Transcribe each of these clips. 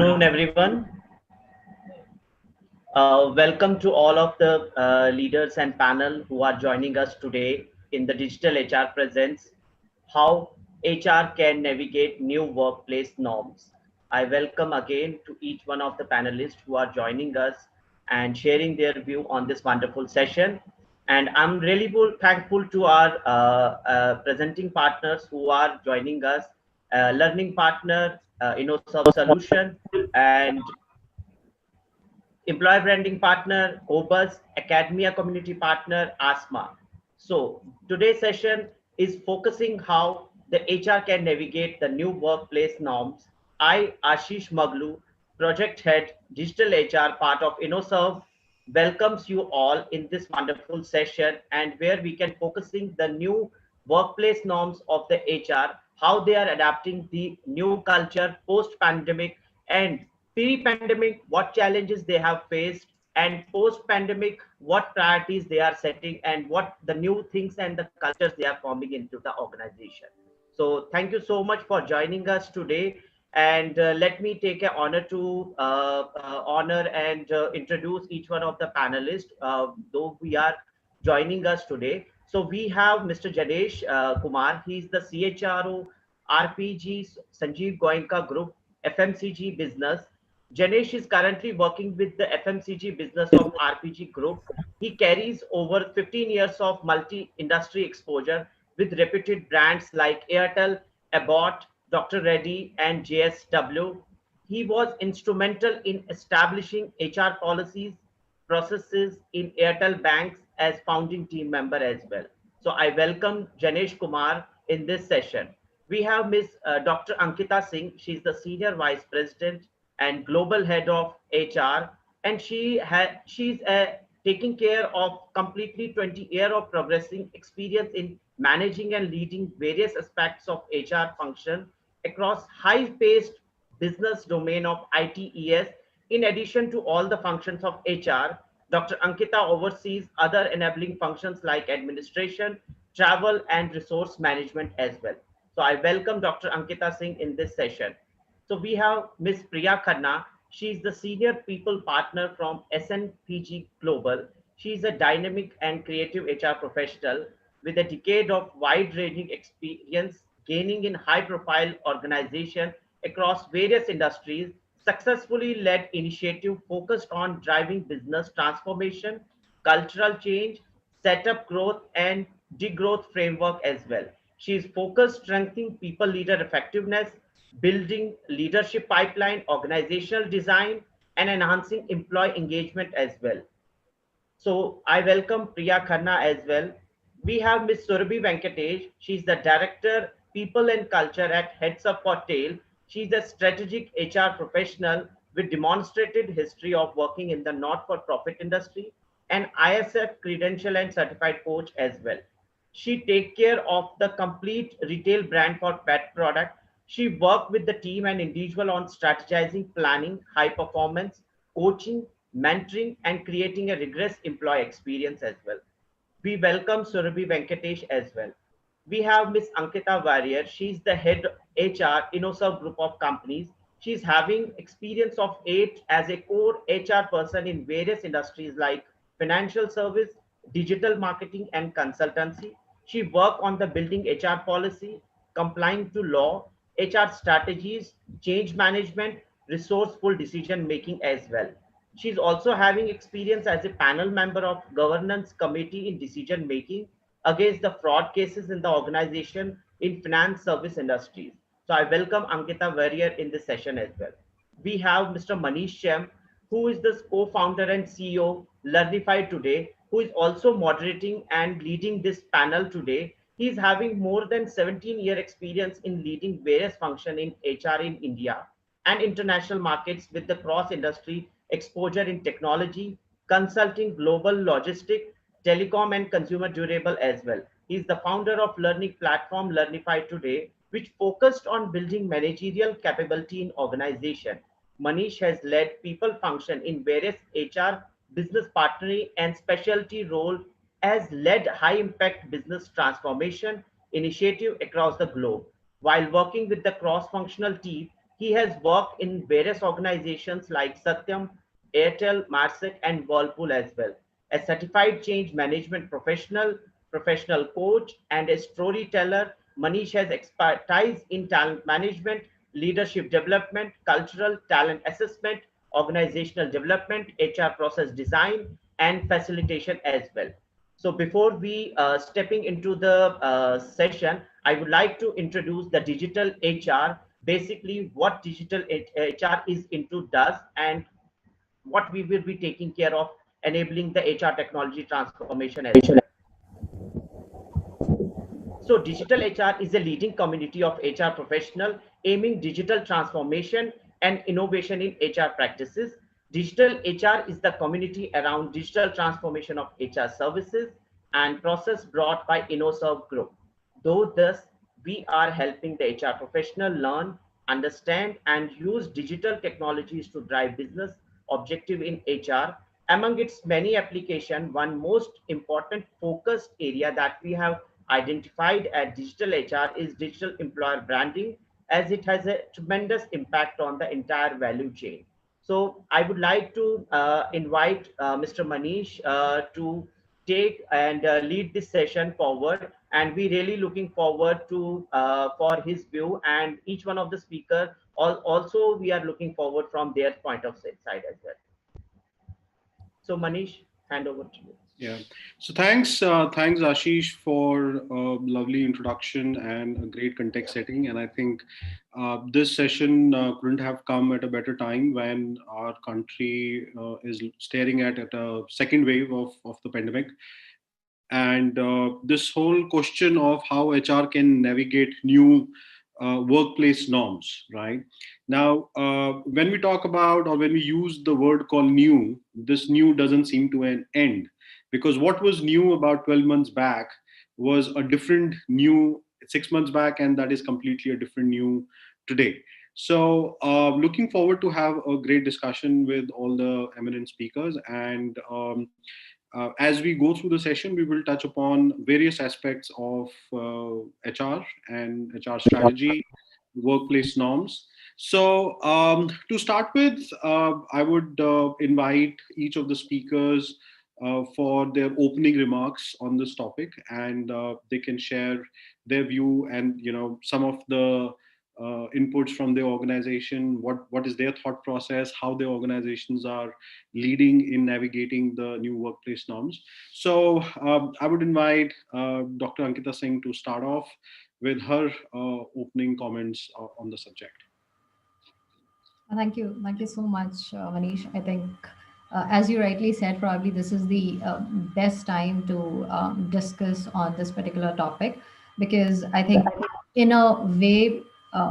afternoon, everyone. Welcome to all of the leaders and panel who are joining us today in the Digital HR Presents, How HR Can Navigate New Workplace Norms. I welcome again to each one of the panelists who are joining us and sharing their view on this wonderful session. And I'm really thankful to our presenting partners who are joining us, learning partner, InnoServ Solution, and employer branding partner, Obus, Academia community partner, ASMA. So today's session is focusing how the HR can navigate the new workplace norms. I, Ashish Maglu, project head, digital HR, part of InnoServ, welcomes you all in this wonderful session and where we can focusing the new workplace norms of the HR, how they are adapting the new culture post-pandemic and pre-pandemic, what challenges they have faced, and post-pandemic, what priorities they are setting, and what the new things and the cultures they are forming into the organization. So thank you so much for joining us today. And let me take an honor to honor and introduce each one of the panelists, though we are joining us today. So we have Mr. Janesh Kumar. He's the CHRO, RPG, Sanjiv Goenka Group, FMCG business. Janesh is currently working with the FMCG business of RPG Group. He carries over 15 years of multi-industry exposure with reputed brands like Airtel, Abbott, Dr. Reddy, and JSW. He was instrumental in establishing HR policies, processes in Airtel Banks as founding team member as well. So I welcome Janesh Kumar in this session. We have Ms. Dr. Ankita Singh. She's the Senior Vice President and Global Head of HR, and she's taking care of completely 20 years of progressing experience in managing and leading various aspects of HR function across high-paced business domain of ITES. In addition to all the functions of HR, Dr. Ankita oversees other enabling functions like administration, travel, and resource management as well. So I welcome Dr. Ankita Singh in this session. So we have Ms. Priya Khanna. She's the senior people partner from SNPG Global. She's a dynamic and creative HR professional with a decade of wide-ranging experience gaining in high-profile organizations across various industries, successfully led initiative focused on driving business transformation, cultural change, setup growth, and degrowth framework as well. She is focused strengthening people leader effectiveness, building leadership pipeline, organizational design, and enhancing employee engagement as well. So I welcome Priya Khanna as well. We have Ms. Surabhi Venkatesh. She's the Director, People and Culture at Heads Up for Tail. She's a strategic HR professional with demonstrated history of working in the not-for-profit industry and ISF credential and certified coach as well. She take care of the complete retail brand for pet product. She worked with the team and individual on strategizing, planning, high performance, coaching, mentoring, and creating a rigorous employee experience as well. We welcome Surabhi Venkatesh as well. We have Miss Ankita Warrier. She's the head HR InnoServ group of companies. She's having experience of 8 as a core HR person in various industries like financial service, digital marketing, and consultancy. She worked on the building HR policy, complying to law, HR strategies, change management, resourceful decision making as well. She's also having experience as a panel member of governance committee in decision making against the fraud cases in the organization in finance service industries. So I welcome Ankita Warrior in this session as well. We have Mr. Manish Chum, who is the co-founder and CEO Learnify today, who is also moderating and leading this panel today. He's having more than 17-year experience in leading various functions in HR in India and international markets with the cross-industry exposure in technology, consulting, global logistics, telecom, and consumer durable as well. He's the founder of learning platform Learnify today, which focused on building managerial capability in organization. Manish has led people function in various HR, business partnering, and specialty role as led high impact business transformation initiative across the globe. While working with the cross functional team, He has worked in various organizations like Satyam, Airtel, Marsec, and Whirlpool as well. A certified change management professional, professional coach, and a storyteller, Manish has expertise in talent management, leadership development, cultural talent assessment, organizational development, HR process design, and facilitation as well. So before we stepping into the session, I would like to introduce the digital HR, basically what digital HR is into does and what we will be taking care of enabling the HR technology transformation as well. So digital HR is a leading community of HR professionals aiming digital transformation and innovation in HR practices. Digital HR is the community around digital transformation of HR services and process brought by InnoServ Group. Though thus, we are helping the HR professional learn, understand, and use digital technologies to drive business objective in HR. Among its many applications, one most important focused area that we have identified at digital HR is digital employer branding, as it has a tremendous impact on the entire value chain. So I would like to invite Mr. Manish to take and lead this session forward. And we really looking forward to for his view, and each one of the speaker also we are looking forward from their point of side as well. So Manish, hand over to you. Yeah. So thanks Ashish for a lovely introduction and a great context setting. And I think this session couldn't have come at a better time when our country is staring at a second wave of the pandemic. And this whole question of how HR can navigate new workplace norms, right? Now, when we talk about or when we use the word called new, this new doesn't seem to an end, because what was new about 12 months back was a different new 6 months back, and that is completely a different new today. So, looking forward to have a great discussion with all the eminent speakers. And as we go through the session, we will touch upon various aspects of HR and HR strategy, workplace norms. So, to start with, I would invite each of the speakers for their opening remarks on this topic, and they can share their view and some of the inputs from the organization, what is their thought process, how the organizations are leading in navigating the new workplace norms. So I would invite Dr. Ankita Singh to start off with her opening comments on the subject. Thank you so much, Manish. I think, as you rightly said, probably this is the best time to discuss on this particular topic, because I think, in a way,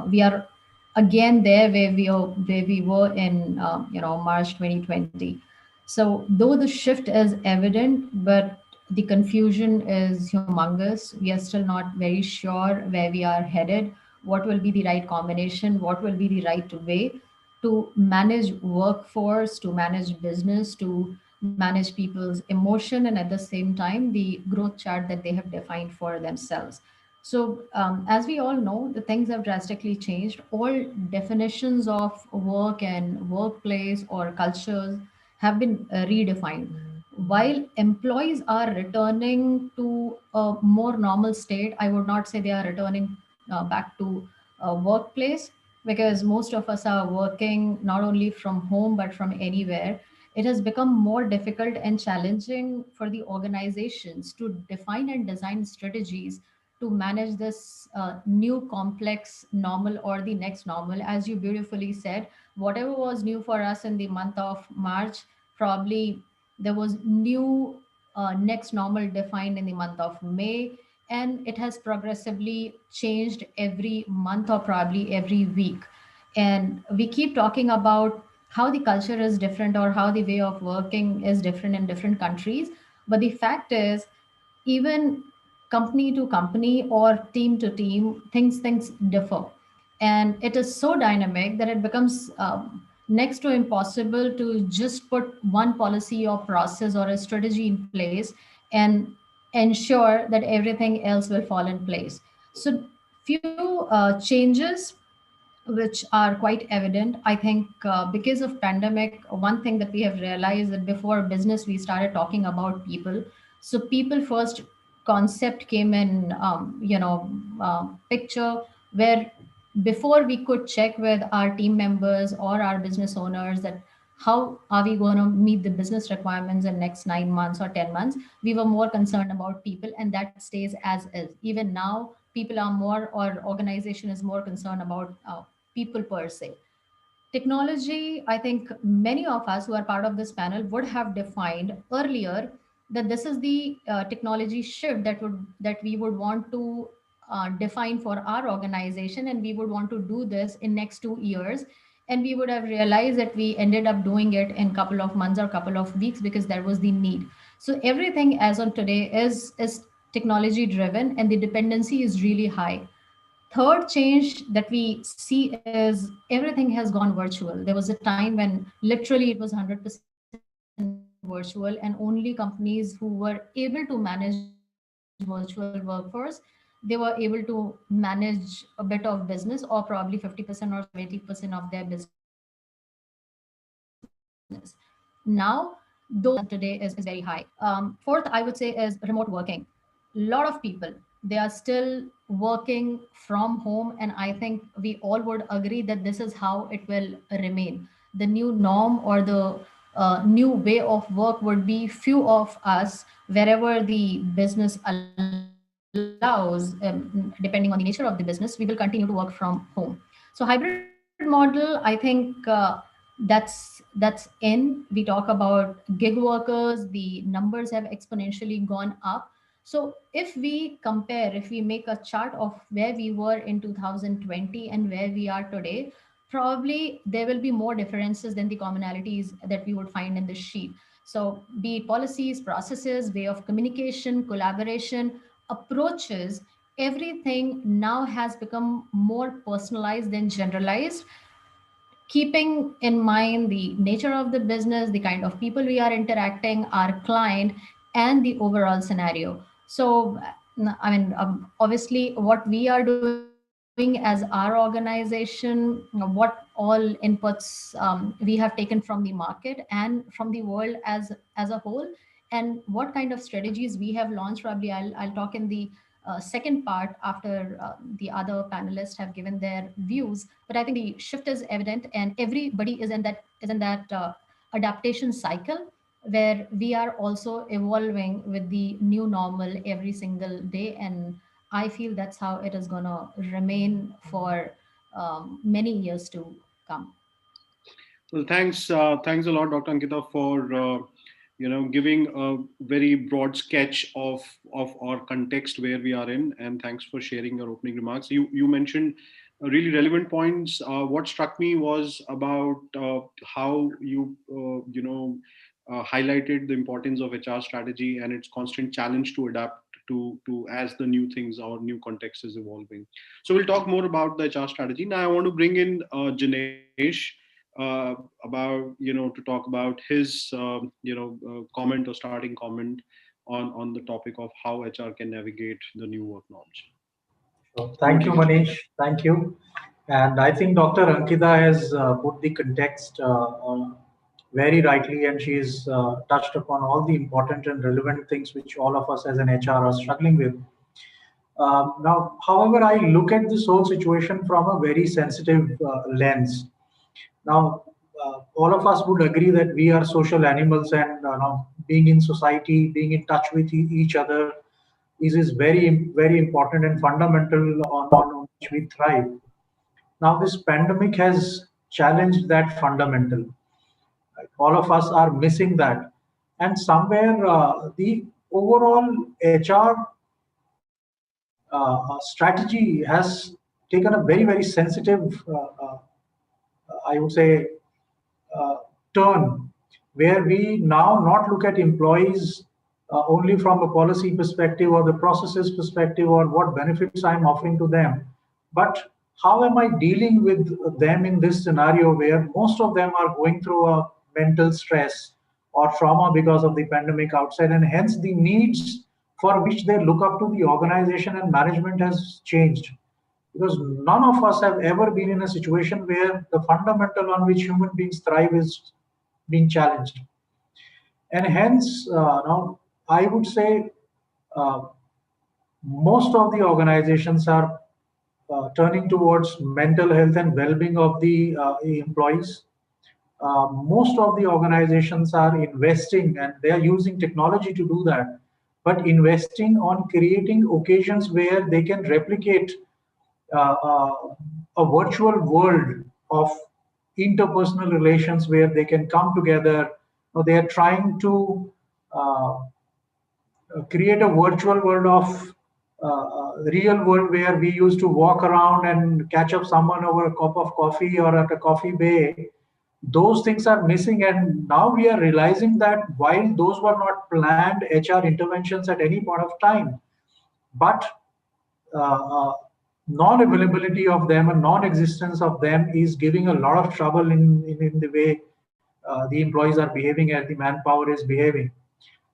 we are again there where we were in March 2020. So though the shift is evident, but the confusion is humongous. We are still not very sure where we are headed, what will be the right combination, what will be the right way to manage workforce, to manage business, to manage people's emotion, and at the same time, the growth chart that they have defined for themselves. So, as we all know, the things have drastically changed. All definitions of work and workplace or cultures have been redefined. While employees are returning to a more normal state, I would not say they are returning back to a workplace, because most of us are working not only from home but from anywhere. It has become more difficult and challenging for the organizations to define and design strategies to manage this new complex normal or the next normal. As you beautifully said, whatever was new for us in the month of March, probably there was new next normal defined in the month of May, and it has progressively changed every month or probably every week. And we keep talking about how the culture is different or how the way of working is different in different countries. But the fact is, even company to company or team to team, things differ, and it is so dynamic that it becomes next to impossible to just put one policy or process or a strategy in place and ensure that everything else will fall in place. So few changes which are quite evident. I think because of pandemic, one thing that we have realized that before business we started talking about people. So people first concept came in, picture, where before we could check with our team members or our business owners that how are we going to meet the business requirements in next 9 months or 10 months, we were more concerned about people, and that stays as is. Even now people are more, or organization is more concerned about people per se. Technology, I think many of us who are part of this panel would have defined earlier that this is the technology shift that we would want to define for our organization, and we would want to do this in next 2 years. And we would have realized that we ended up doing it in couple of months or couple of weeks because there was the need. So everything as on today is technology driven, and the dependency is really high. Third change that we see is everything has gone virtual. There was a time when literally it was 100% virtual, and only companies who were able to manage virtual workforce, they were able to manage a bit of business, or probably 50% or 70% of their business was virtual business. Now those today is very high. Fourth, I would say, is remote working. Lot of people, they are still working from home, and I think we all would agree that this is how it will remain. The new norm, or the new way of work would be few of us, wherever the business allows, depending on the nature of the business, we will continue to work from home. So hybrid model, I think that's in. We talk about gig workers, the numbers have exponentially gone up. So if we compare, if we make a chart of where we were in 2020 and where we are today, probably there will be more differences than the commonalities that we would find in the sheet. So be it policies, processes, way of communication, collaboration, approaches, everything now has become more personalized than generalized, keeping in mind the nature of the business, the kind of people we are interacting, our client, and the overall scenario. So, I mean, obviously, what we are doing as our organization, what all inputs we have taken from the market and from the world as a whole, and what kind of strategies we have launched. Probably I'll talk in the second part after the other panelists have given their views. But I think the shift is evident, and everybody is in that adaptation cycle, where we are also evolving with the new normal every single day. And I feel that's how it is going to remain for many years to come. Well, thanks a lot, Dr. Ankita, for giving a very broad sketch of our context where we are in, and thanks for sharing your opening remarks. You mentioned really relevant points. What struck me was about how you highlighted the importance of HR strategy and its constant challenge to adapt to as the new things or new context is evolving. So we'll talk more about the HR strategy. Now I want to bring in Janesh about to talk about his comment or starting comment on the topic of how HR can navigate the new work norms. So Over thank to you, you, Manish. Janesh. Thank you. And I think Dr. Ankita has put the context very rightly, and she's touched upon all the important and relevant things which all of us as an HR are struggling with. Now, however, I look at this whole situation from a very sensitive lens. Now, all of us would agree that we are social animals, and now being in society, being in touch with each other is very, very important and fundamental on which we thrive. Now, this pandemic has challenged that fundamental. Right? All of us are missing that. And somewhere the overall HR strategy has taken a very, very sensitive, I would say, uh, turn, where we now not look at employees only from a policy perspective or the processes perspective or what benefits I'm offering to them, but how am I dealing with them in this scenario where most of them are going through a mental stress or trauma because of the pandemic outside, and hence the needs for which they look up to the organization and management has changed. because none of us have ever been in a situation where the fundamental on which human beings thrive is being challenged. And hence, now I would say uh, most of the organizations are turning towards mental health and well-being of the employees. Most of the organizations are investing and they are using technology to do that, but investing on creating occasions where they can replicate uh, uh, a virtual world of interpersonal relations where they can come together. Or they are trying to uh, create a virtual world of real world where we used to walk around and catch up someone over a cup of coffee or at a coffee bay. Those things are missing, and now we are realizing that while those were not planned HR interventions at any point of time, but non-availability of them and non-existence of them is giving a lot of trouble in the way the employees are behaving and the manpower is behaving.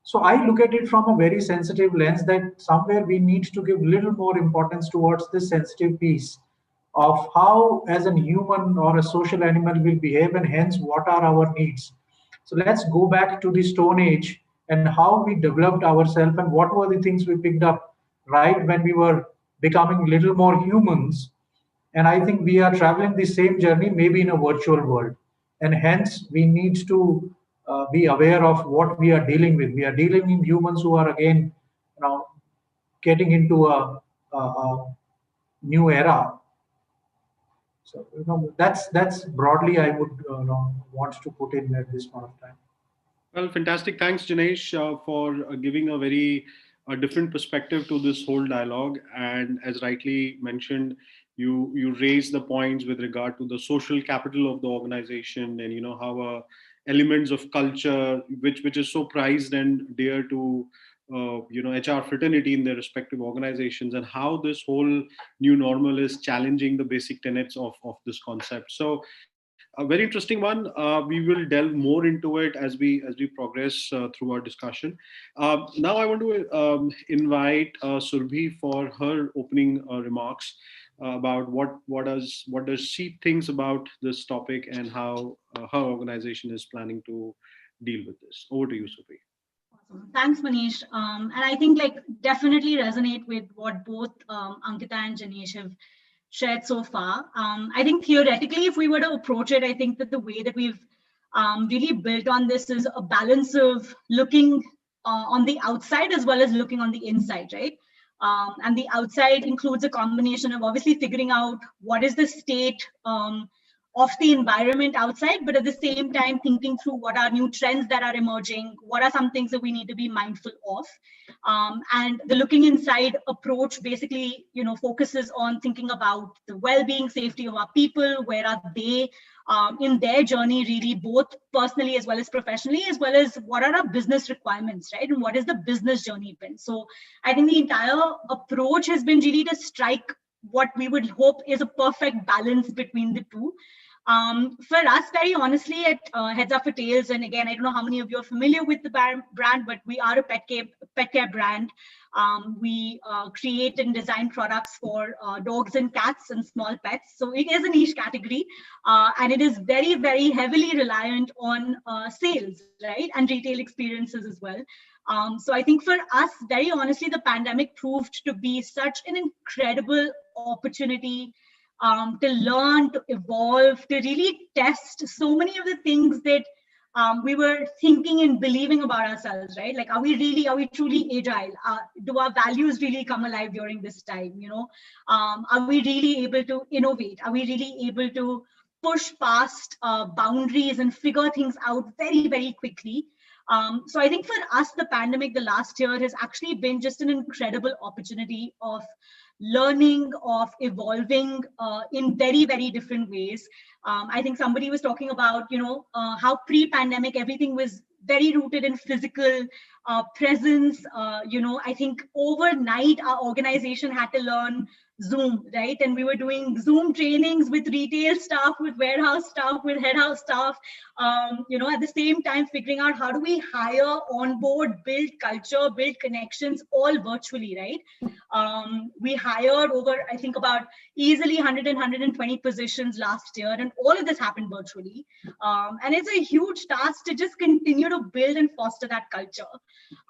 So I look at it from a very sensitive lens that somewhere we need to give little more importance towards this sensitive piece of how as a human or a social animal will behave and hence what are our needs. So let's go back to the Stone Age and how we developed ourselves and what were the things we picked up right when we were becoming little more humans. And I think we are traveling the same journey, maybe in a virtual world. And hence, we need to be aware of what we are dealing with. We are dealing in humans who are again, getting into a new era. So, that's broadly I would want to put in at this point of time. Well, fantastic. Thanks, Janesh, for giving a very different perspective to this whole dialogue. And as rightly mentioned, you raised the points with regard to the social capital of the organization, and how elements of culture, which is so prized and dear to HR fraternity in their respective organizations, and how this whole new normal is challenging the basic tenets of this concept. So a very interesting one. We will delve more into it as we progress through our discussion. Now, I want to invite Surabhi for her opening remarks about what does she thinks about this topic and how her organization is planning to deal with this. Over to you, Surabhi. Awesome. Thanks, Manish. And I think definitely resonate with what both Ankita and Janesh have shared so far. I think theoretically, if we were to approach it, I think that the way that we've really built on this is a balance of looking on the outside as well as looking on the inside, right? And the outside includes a combination of obviously figuring out what is the state of the environment outside, but at the same time thinking through what are new trends that are emerging, what are some things that we need to be mindful of. And the looking inside approach basically, focuses on thinking about the well-being, safety of our people, where are they in their journey, really, both personally as well as professionally, as well as what are our business requirements, right? And what is the business journey been? So I think the entire approach has been really to strike what we would hope is a perfect balance between the two. For us, very honestly, at Heads Up for Tails, and again, I don't know how many of you are familiar with the brand, but we are a pet care brand. We create and design products for dogs and cats and small pets. So it is a niche category, and it is very, very heavily reliant on sales, right, and retail experiences as well. So I think for us, very honestly, the pandemic proved to be such an incredible opportunity to learn, to evolve, to really test so many of the things that we were thinking and believing about ourselves, right? Like, are we truly agile? Do our values really come alive during this time? Are we really able to innovate? Are we really able to push past boundaries and figure things out very, very quickly? So I think for us, the pandemic, the last year has actually been just an incredible opportunity of learning, of evolving in very, very different ways. I think somebody was talking about, how pre-pandemic everything was very rooted in physical presence. I think overnight our organization had to learn Zoom, right? And we were doing Zoom trainings with retail staff, with warehouse staff, with head house staff, at the same time figuring out how do we hire, onboard, build culture, build connections, all virtually, right? We hired over, I think, about easily 100 and 120 positions last year, and all of this happened virtually. And it's a huge task to just continue to build and foster that culture.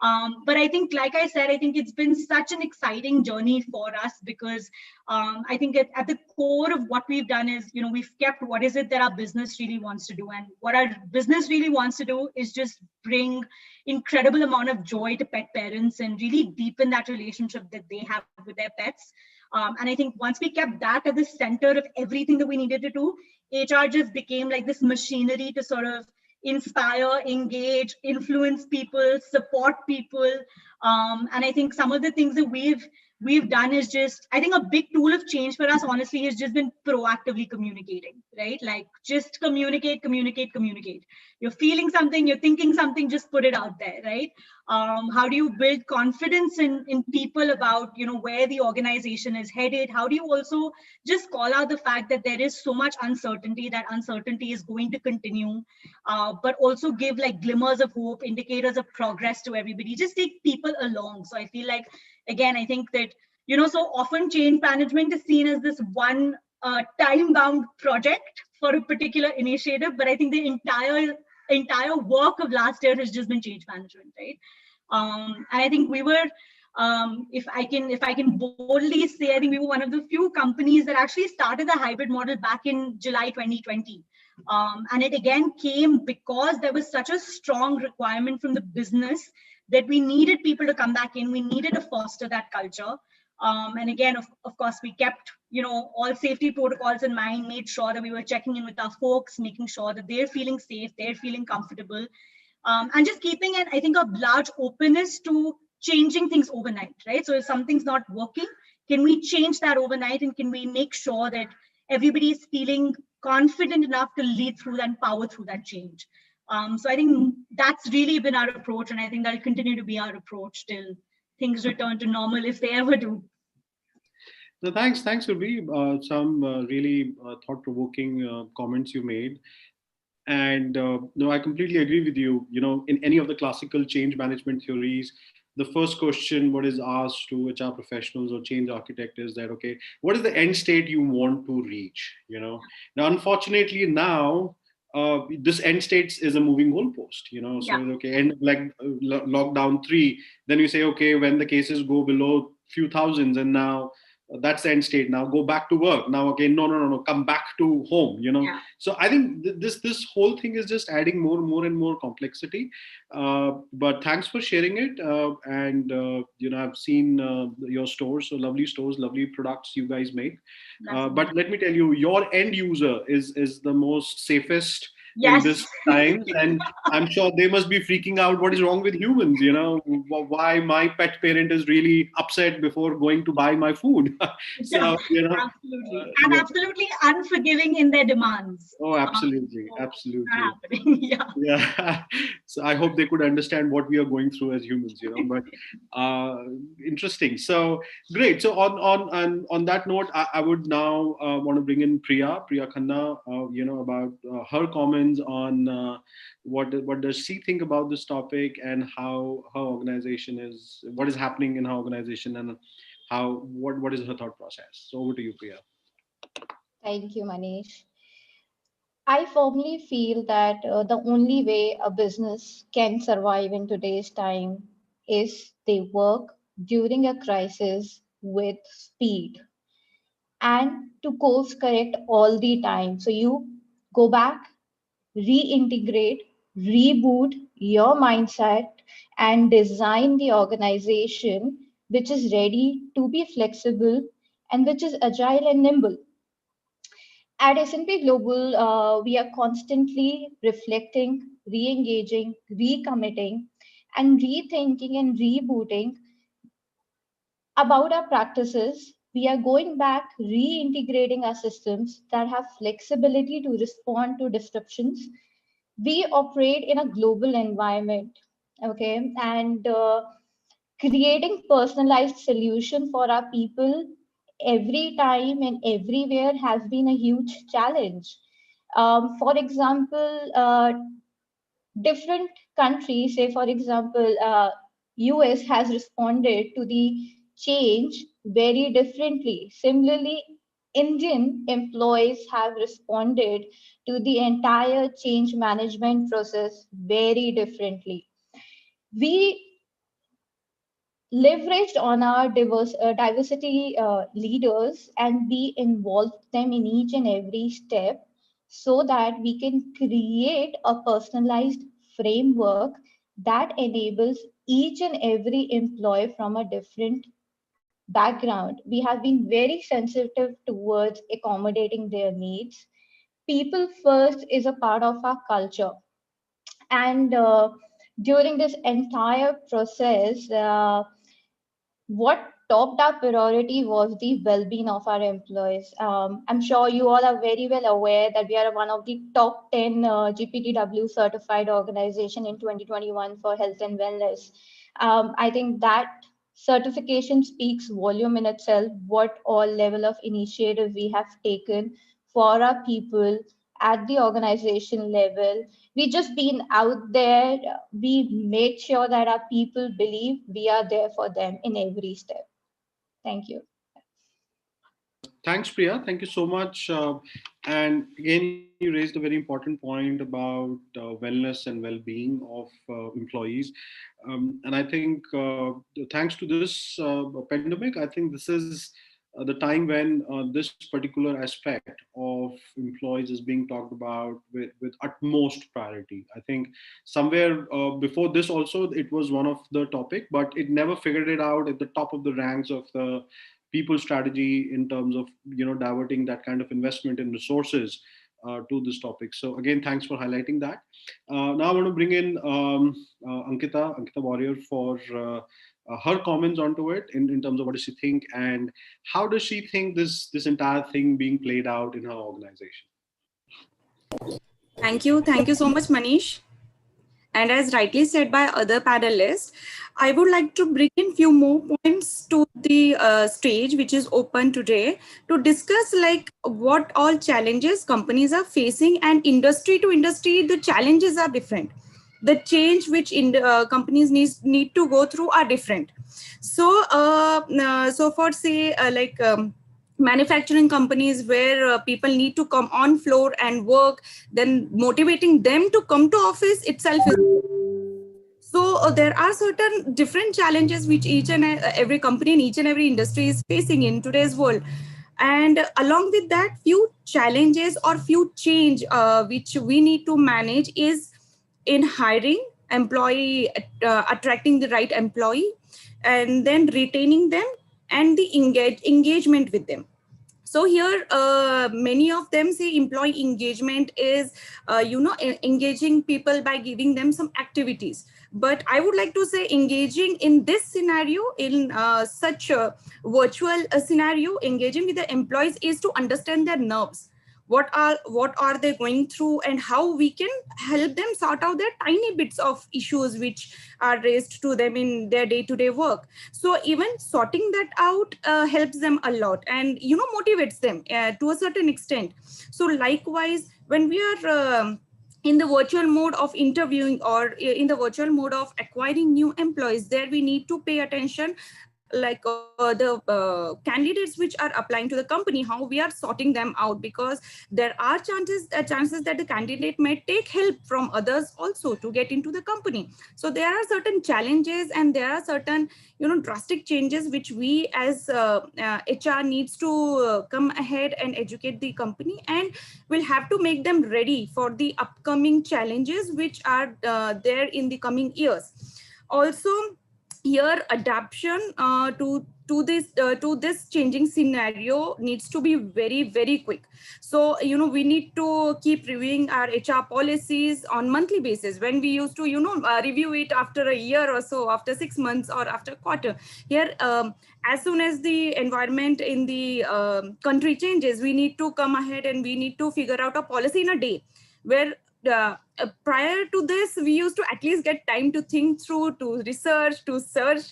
But I think, like I said, I think it's been such an exciting journey for us, because I think at the core of what we've done is, we've kept what is it that our business really wants to do. And what our business really wants to do is just bring incredible amount of joy to pet parents and really deepen that relationship that they have with their pets. And I think once we kept that at the center of everything that we needed to do, HR just became like this machinery to sort of inspire, engage, influence people, support people. And I think some of the things that we've done is just, I think a big tool of change for us, honestly, has just been proactively communicating, right? Like just communicate. You're feeling something, you're thinking something, just put it out there, right? How do you build confidence in people about, where the organization is headed? How do you also just call out the fact that there is so much uncertainty, that uncertainty is going to continue, but also give like glimmers of hope, indicators of progress to everybody, just take people along. So I feel like, again, I think that, so often change management is seen as this one time-bound project for a particular initiative, but I think the entire work of last year has just been change management, right? And I think we were, if I can boldly say, I think we were one of the few companies that actually started the hybrid model back in July 2020. And it again came because there was such a strong requirement from the business that we needed people to come back in. We needed to foster that culture. And again, of course, we kept, all safety protocols in mind, made sure that we were checking in with our folks, making sure that they're feeling safe, they're feeling comfortable, and just keeping I think, a large openness to changing things overnight, right? So if something's not working, can we change that overnight, and can we make sure that everybody is feeling confident enough to lead through that and power through that change? So I think that's really been our approach, and I think that'll continue to be our approach till things return to normal, if they ever do. No, thanks, Surabhi. Some really thought-provoking comments you made. And no, I completely agree with you. In any of the classical change management theories, the first question what is asked to HR professionals or change architect is that, okay, what is the end state you want to reach? Now, unfortunately, now this end state is a moving goalpost. So okay, and like lockdown 3, then you say, okay, when the cases go below few thousands, and now that's the end state. Now go back to work. Now again, no, come back to home. So I think this whole thing is just adding more and more complexity. But thanks for sharing it. And I've seen your stores, so lovely stores, lovely products you guys make. But let me tell you, your end user is the most safest in this times, and I'm sure they must be freaking out. What is wrong with humans? Why my pet parent is really upset before going to buy my food. So absolutely, and absolutely unforgiving in their demands. Oh, absolutely. Yeah. So I hope they could understand what we are going through as humans. But interesting. So great. So on that note, I would now want to bring in Priya Khanna. About her comments on what does she think about this topic, and how her organization what is happening in her organization, and what is her thought process. So over to you, Priya. Thank you, Manish. I firmly feel that the only way a business can survive in today's time is they work during a crisis with speed and to course correct all the time. So you go back, reintegrate, reboot your mindset, and design the organization which is ready to be flexible and which is agile and nimble. At S&P Global, we are constantly reflecting, re-engaging, recommitting, and rethinking and rebooting about our practices. We are going back, reintegrating our systems that have flexibility to respond to disruptions. We operate in a global environment, okay, and creating personalized solution for our people every time and everywhere has been a huge challenge. For example, different countries, say for example, US has responded to the change very differently. Similarly, Indian employees have responded to the entire change management process very differently. We leveraged on our diversity leaders, and we involved them in each and every step so that we can create a personalized framework that enables each and every employee from a different background. We have been very sensitive towards accommodating their needs. People first is a part of our culture. And during this entire process, what topped our priority was the well-being of our employees. I'm sure you all are very well aware that we are one of the top 10 GPTW certified organization in 2021 for health and wellness. I think that certification speaks volume in itself, what all level of initiative we have taken for our people at the organization level. We just been out there. We made sure that our people believe we are there for them in every step. Thank you. Thanks, Priya. Thank you so much. And again, you raised a very important point about wellness and well-being of employees. And I think thanks to this pandemic, I think this is the time when this particular aspect of employees is being talked about with utmost priority. I think somewhere before this also, it was one of the topic, but it never figured it out at the top of the ranks of the people strategy in terms of diverting that kind of investment in resources to this topic. So again, thanks for highlighting that. Now I want to bring in Ankita Warrior for her comments onto it in terms of what does she think and how does she think this entire thing being played out in her organization. Thank you so much, Manish. And as rightly said by other panelists, I would like to bring in few more points to the stage, which is open today, to discuss like what all challenges companies are facing, and industry to industry, the challenges are different. The change which companies need to go through are different. So, so for say manufacturing companies where people need to come on floor and work, then motivating them to come to office itself is so there are certain different challenges which each and every company in each and every industry is facing in today's world. And along with that, few challenges or few change which we need to manage is in hiring employee, attracting the right employee, and then retaining them, and the engagement with them. So here, many of them say employee engagement is, engaging people by giving them some activities. But I would like to say engaging in this scenario, in such a virtual scenario, engaging with the employees is to understand their nerves. What are they going through, and how we can help them sort out their tiny bits of issues which are raised to them in their day-to-day work. So even sorting that out helps them a lot, and motivates them to a certain extent. So likewise, when we are in the virtual mode of interviewing or in the virtual mode of acquiring new employees, there we need to pay attention like the candidates which are applying to the company, how we are sorting them out, because there are chances that the candidate may take help from others also to get into the company. So there are certain challenges, and there are certain drastic changes which we as HR needs to come ahead and educate the company, and we'll have to make them ready for the upcoming challenges which are there in the coming years. Also, here adaptation to this changing scenario needs to be very, very quick. So we need to keep reviewing our HR policies on monthly basis, when we used to review it after a year or so, after 6 months or after a quarter. Here as soon as the environment in the country changes, we need to come ahead and we need to figure out a policy in a day, where prior to this, we used to at least get time to think through, to research, to search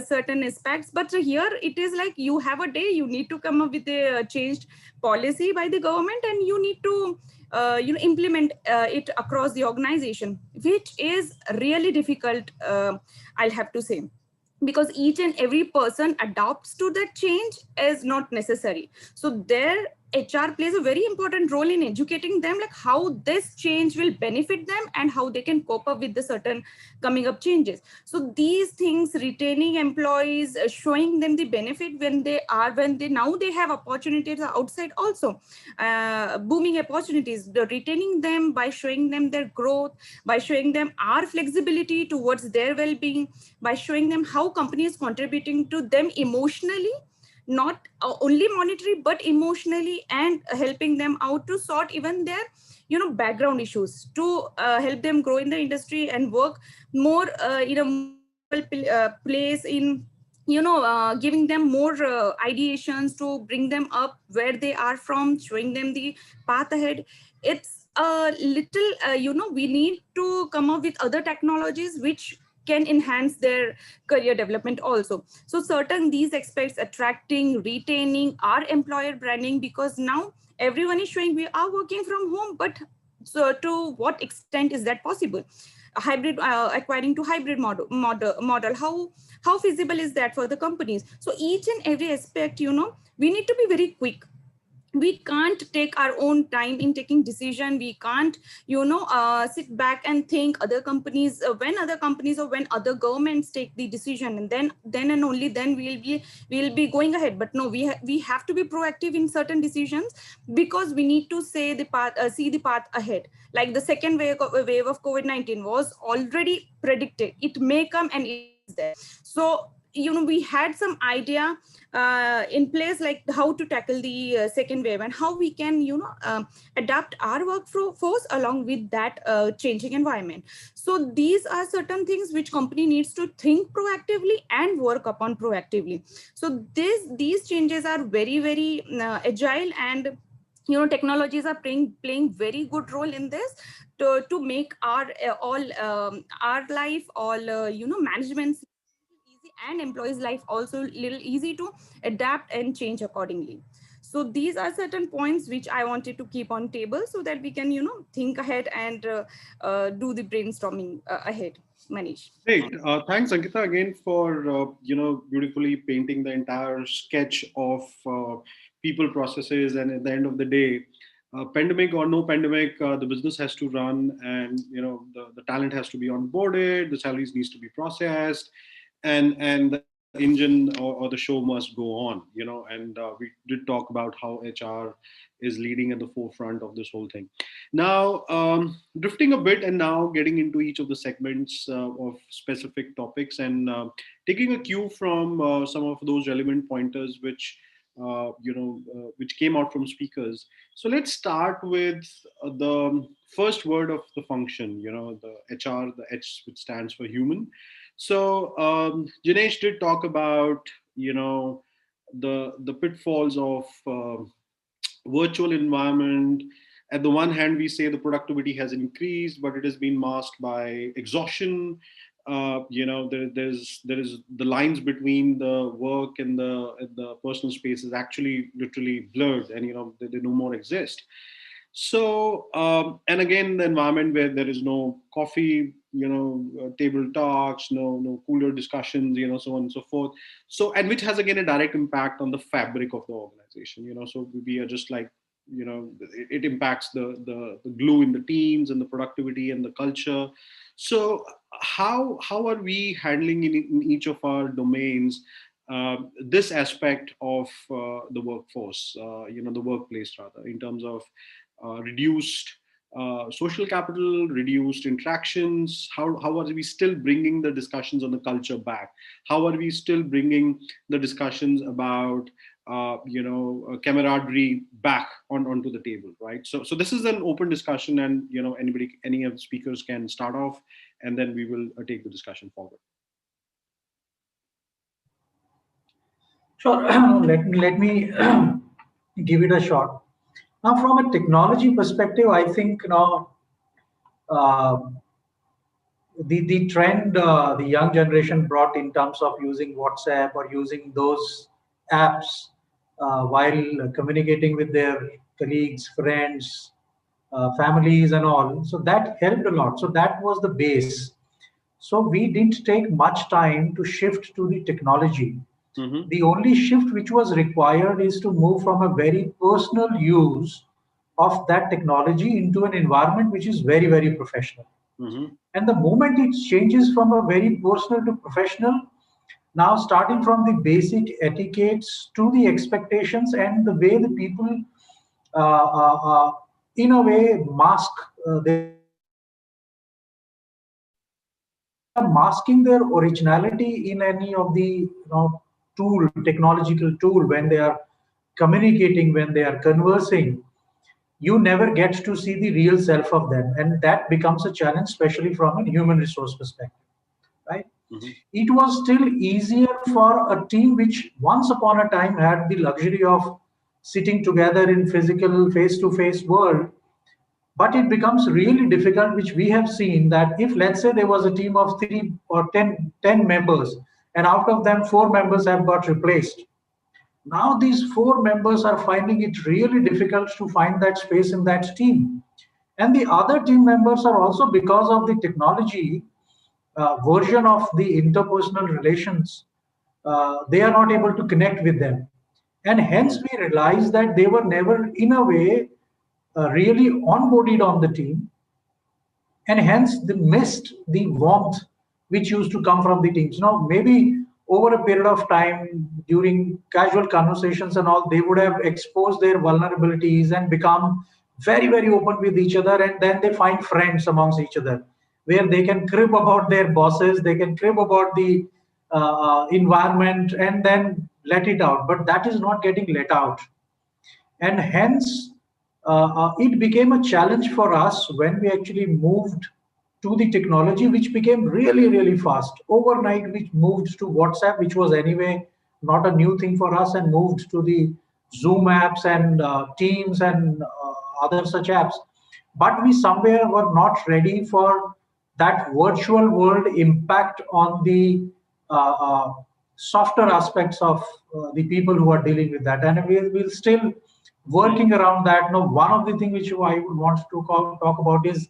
certain aspects. But here it is like you have a day, you need to come up with a changed policy by the government, and you need to implement it across the organization, which is really difficult, I'll have to say. because each and every person adapts to that change is not necessary. So their HR plays a very important role in educating them, like how this change will benefit them and how they can cope up with the certain coming up changes. So these things, retaining employees, showing them the benefit when they now they have opportunities outside also, booming opportunities, the retaining them by showing them their growth, by showing them our flexibility towards their well-being, by showing them how company is contributing to them emotionally, not only monetary but emotionally, and helping them out to sort even their background issues, to help them grow in the industry and work more in a place, in giving them more ideations to bring them up where they are from, showing them the path ahead. It's a little we need to come up with other technologies which can enhance their career development also. So certain these aspects, attracting, retaining, our employer branding, because now everyone is showing we are working from home, but so to what extent is that possible? A hybrid, acquiring to hybrid model, how feasible is that for the companies? So each and every aspect, we need to be very quick. We can't take our own time in taking decision. We can't sit back and think other companies, when other companies or when other governments take the decision, and then and only then we'll be going ahead. But no, we have to be proactive in certain decisions, because we need to say the path, see the path ahead. Like the second wave of COVID-19 was already predicted, it may come and it is there. So we had some idea in place, like how to tackle the second wave and how we can adapt our workforce along with that changing environment. So these are certain things which company needs to think proactively and work upon proactively. So these changes are very, very agile, and technologies are playing very good role in this, to make our our life, all management easy, and employees life also little easy to adapt and change accordingly. So these are certain points which I wanted to keep on table, so that we can think ahead and do the brainstorming ahead. Manish. Great. Thanks, Ankita, again for beautifully painting the entire sketch of people, processes, and at the end of the day, pandemic or no pandemic, the business has to run, and the talent has to be onboarded, the salaries needs to be processed, and the engine or the show must go on. And we did talk about how HR is leading at the forefront of this whole thing. Now, drifting a bit and now getting into each of the segments of specific topics, and taking a cue from some of those relevant pointers which came out from speakers. So let's start with the first word of the function, the HR, the H which stands for human. So Janesh did talk about the pitfalls of virtual environment. At the one hand, we say the productivity has increased, but it has been masked by exhaustion. There is the lines between the work and the personal space is actually literally blurred, and they no more exist. So and again, the environment where there is no coffee, table talks, no cooler discussions, so on and so forth. So, and which has again a direct impact on the fabric of the organization. So we are just like, it impacts the glue in the teams and the productivity and the culture. So how are we handling in each of our domains this aspect of the workforce, the workplace rather, in terms of reduced social capital, reduced interactions? How are we still bringing the discussions on the culture back? How are we still bringing the discussions about camaraderie back onto the table, right? So this is an open discussion, and any of the speakers can start off, and then we will take the discussion forward. Sure. let me give it a shot. Now, from a technology perspective, I think the trend the young generation brought in terms of using WhatsApp or using those apps while communicating with their colleagues, friends, families, and all. So that helped a lot. So that was the base. So we didn't take much time to shift to the technology. The only shift which was required is to move from a very personal use of that technology into an environment which is very, very professional. And the moment it changes from a very personal to professional, now starting from the basic etiquettes to the expectations and the way the people, in a way, mask their they are masking their originality in any of the tool, technological tool, when they are communicating, when they are conversing. You never get to see the real self of them, and that becomes a challenge, especially from a human resource perspective, right? It was still easier for a team which once upon a time had the luxury of sitting together in physical face-to-face world, but it becomes really difficult, which we have seen, that if, let's say, there was a team of 3 or 10 members, and out of them 4 members have got replaced. Now these 4 members are finding it really difficult to find that space in that team. And the other team members are also, because of the technology version of the interpersonal relations, they are not able to connect with them. And hence we realize that they were never, in a way, really onboarded on the team, and hence they missed the warmth which used to come from the teams. Now, maybe over a period of time, during casual conversations and all, they would have exposed their vulnerabilities and become very, very open with each other, and then they find friends amongst each other, where they can crib about their bosses, they can crib about the environment, and then let it out. But that is not getting let out, and hence it became a challenge for us when we actually moved to the technology, which became really, really fast. Overnight, we moved to WhatsApp, which was anyway not a new thing for us, and moved to the Zoom apps and Teams and other such apps. But we somewhere were not ready for that virtual world impact on the softer aspects of the people who are dealing with that. And we'll still working around that. Now, one of the things which I want to talk about is,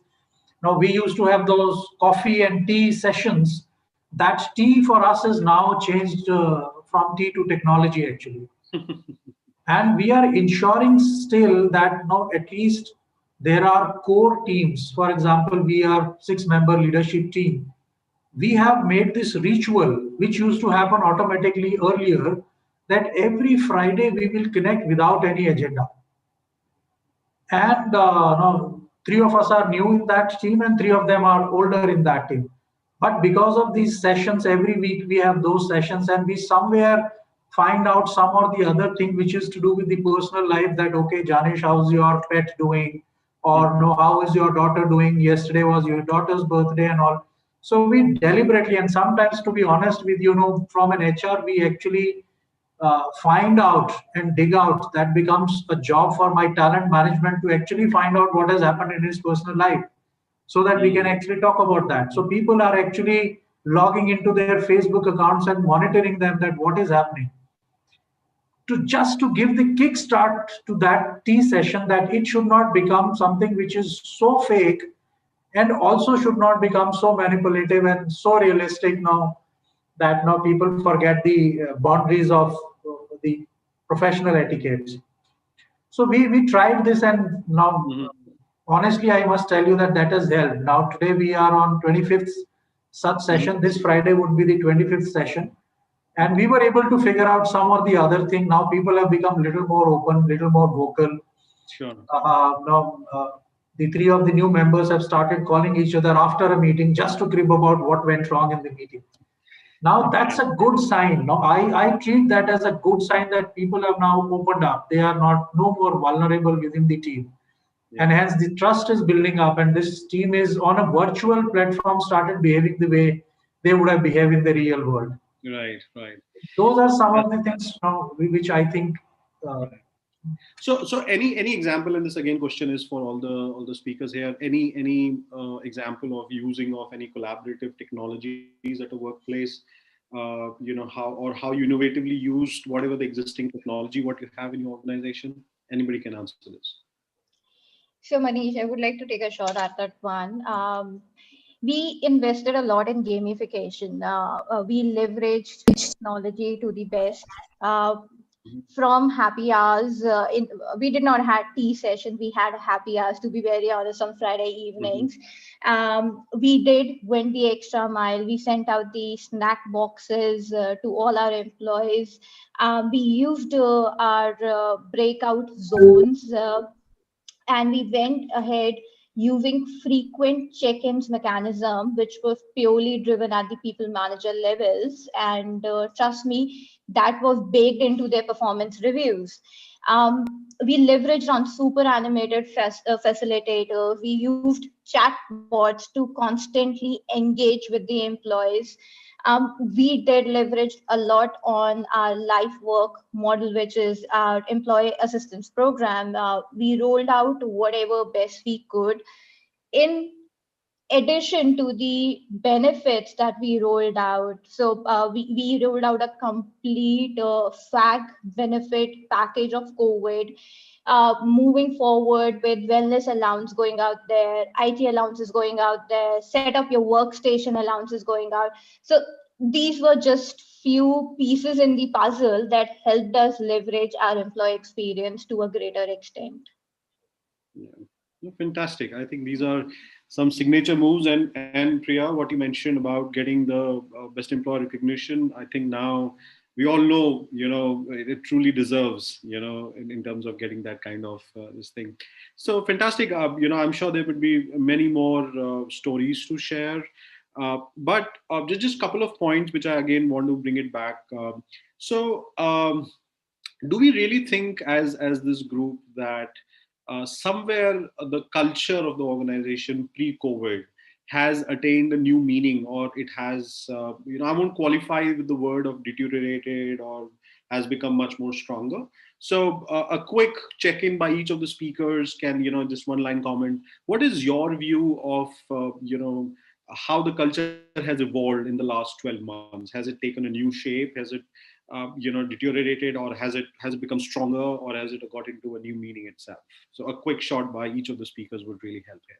now we used to have those coffee and tea sessions. That tea for us is now changed from tea to technology, actually. And we are ensuring still that now at least there are core teams. For example, we are 6-member leadership team. We have made this ritual, which used to happen automatically earlier, that every Friday we will connect without any agenda. And no, 3 of us are new in that team, and 3 of them are older in that team. But because of these sessions, every week we have those sessions, and we somewhere find out some or the other thing which is to do with the personal life. That, okay, Janesh, how's your pet doing? Or no, how is your daughter doing? Yesterday was your daughter's birthday and all. So we deliberately, and sometimes, to be honest with you, from an HR, we actually find out and dig out. That becomes a job for my talent management to actually find out what has happened in his personal life, so that we can actually talk about that. So people are actually logging into their Facebook accounts and monitoring them, that what is happening, to just to give the kickstart to that tea session, that it should not become something which is so fake, and also should not become so manipulative and so realistic now, that now people forget the boundaries of the professional etiquettes. So we tried this, and now honestly, I must tell you that that has helped. Now today we are on 25th such session. This Friday would be the 25th session. And we were able to figure out some or the other thing. Now people have become little more open, little more vocal. Sure. Now the 3 of the new members have started calling each other after a meeting just to crib about what went wrong in the meeting. Now that's a good sign. Now I treat that as a good sign, that people have now opened up. They are no more vulnerable within the team. Yeah. And hence the trust is building up, and this team is on a virtual platform started behaving the way they would have behaved in the real world. Right, right. Those are some of the things now which I think. So any example, and this again question is for all the speakers here. Any example of using of any collaborative technologies at a workplace? How you innovatively used whatever the existing technology what you have in your organization. Anybody can answer this. So Manish, I would like to take a shot at that one. We invested a lot in gamification. We leveraged technology to the best. From happy hours, we did not have tea session. We had happy hours, to be very honest, on Friday evenings. We went the extra mile. We sent out the snack boxes to all our employees. We used our breakout zones, and we went ahead using frequent check-ins mechanism, which was purely driven at the people manager levels. And trust me, that was baked into their performance reviews. We leveraged on super animated facilitators. We used chatbots to constantly engage with the employees. We did leverage a lot on our life work model, which is our employee assistance program. We rolled out whatever best we could. In addition to the benefits that we rolled out, so we rolled out a complete FAG benefit package of COVID. Moving forward with wellness allowance going out there, IT allowances going out there, set up your workstation allowances going out. So these were just few pieces in the puzzle that helped us leverage our employee experience to a greater extent. Yeah, fantastic. I think these are some signature moves. And Priya, what you mentioned about getting the best employer recognition, I think now we all know, it truly deserves, in terms of getting that kind of this thing. So fantastic. I'm sure there would be many more stories to share. But just a couple of points, which I again want to bring it back. Do we really think as this group that somewhere the culture of the organization pre-COVID has attained a new meaning, or it has, I won't qualify with the word of deteriorated or has become much more stronger. So a quick check-in by each of the speakers can, just one line comment. What is your view of, how the culture has evolved in the last 12 months? Has it taken a new shape? Has it, deteriorated, or has it become stronger, or has it got into a new meaning itself? So a quick shot by each of the speakers would really help here.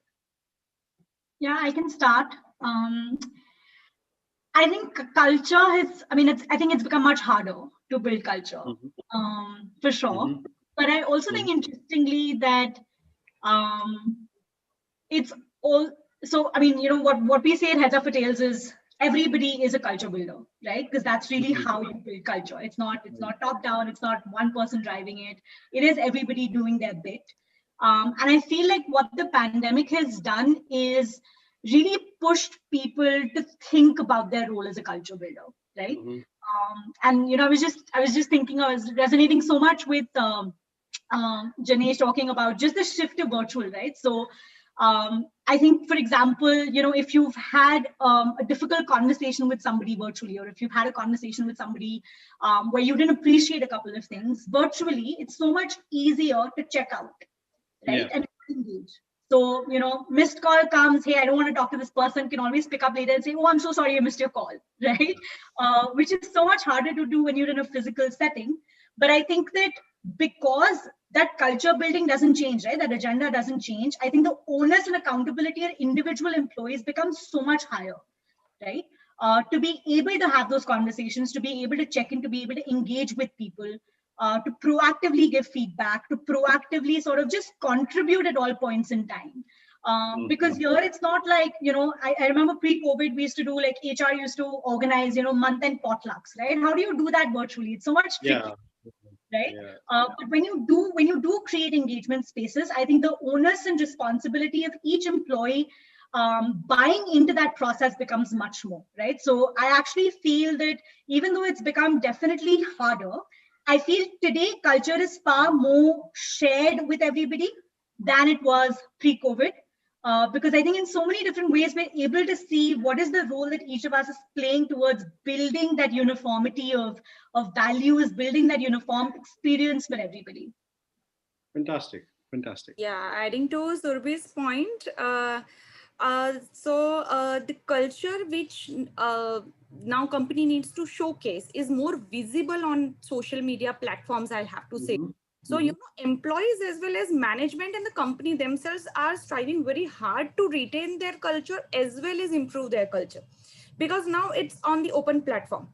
Yeah, I can start. I think culture has, I think it's become much harder to build culture, for sure. But I also think interestingly that it's all, so, what we say at Heads Up for Tails is everybody is a culture builder, right? Because that's really how you build culture. It's not top down. It's not one person driving it. It is everybody doing their bit. And I feel like what the pandemic has done is really pushed people to think about their role as a culture builder, right? And I was just thinking, I was resonating so much with Janesh talking about just the shift to virtual, right? So I think, for example, if you've had a difficult conversation with somebody virtually, or if you've had a conversation with somebody where you didn't appreciate a couple of things, virtually, it's so much easier to check out, right? And engage. So, missed call comes, hey, I don't want to talk to this person, can always pick up later and say, oh, I'm so sorry I missed your call, right? Which is so much harder to do when you're in a physical setting. But I think that because that culture building doesn't change, right? That agenda doesn't change. I think the onus and accountability of individual employees becomes so much higher, right? To be able to have those conversations, to be able to check in, to be able to engage with people, to proactively give feedback, to proactively sort of just contribute at all points in time. Because here it's not like, I remember pre-COVID, we used to do like HR used to organize, month-end potlucks, right? How do you do that virtually? It's so much tricky. Right? But when you do create engagement spaces, I think the onus and responsibility of each employee buying into that process becomes much more, right? So I actually feel that even though it's become definitely harder, I feel today culture is far more shared with everybody than it was pre-COVID. Because I think in so many different ways, we're able to see what is the role that each of us is playing towards building that uniformity of values, building that uniform experience for everybody. Fantastic. Yeah, adding to Surabhi's point, the culture which now company needs to showcase is more visible on social media platforms, I'll have to say. So, employees as well as management and the company themselves are striving very hard to retain their culture as well as improve their culture, because now it's on the open platform.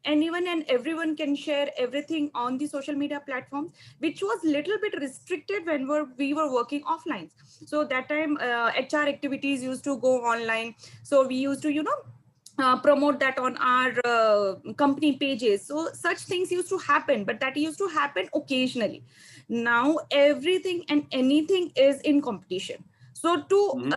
Anyone and everyone can share everything on the social media platforms, which was little bit restricted when we were working offline. So that time HR activities used to go online. So we used to, promote that on our company pages. So such things used to happen, but that used to happen occasionally. Now everything and anything is in competition. So to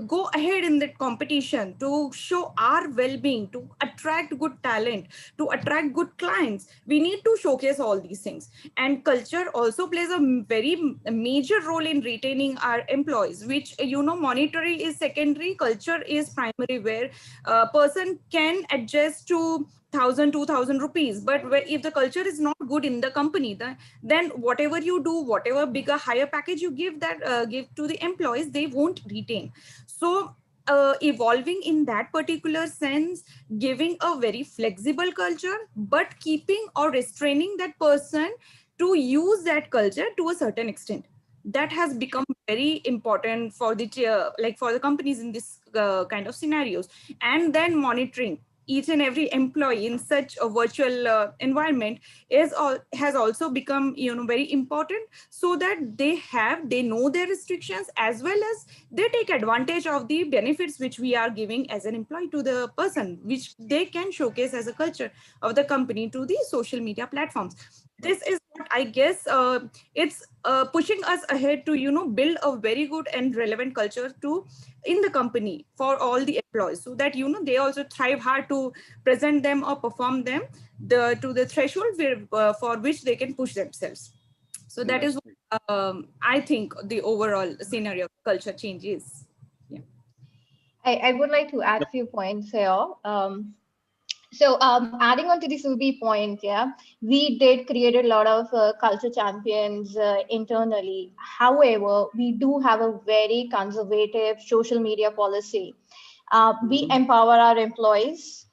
go ahead in that competition, to show our well-being, to attract good talent, to attract good clients, we need to showcase all these things. And culture also plays a very major role in retaining our employees, which, monetary is secondary, culture is primary, where a person can adjust to 1,000, 2,000 rupees, but if the culture is not good in the company, then whatever you do, whatever bigger higher package you give to the employees, they won't retain. So evolving in that particular sense, giving a very flexible culture, but keeping or restraining that person to use that culture to a certain extent, that has become very important for the for the companies in this kind of scenarios. And then monitoring each and every employee in such a virtual environment has also become very important, so that they know their restrictions, as well as they take advantage of the benefits which we are giving as an employee to the person, which they can showcase as a culture of the company to the social media platforms. This is what I guess it's pushing us ahead to build a very good and relevant culture to in the company for all the employees, so that they also thrive hard to present them or perform them to the threshold for which they can push themselves. So that is what, I think the overall scenario of culture change is. Yeah. I would like to add a few points here. So adding on to the Surabhi point, yeah, we did create a lot of culture champions internally. However, we do have a very conservative social media policy. We empower our employees.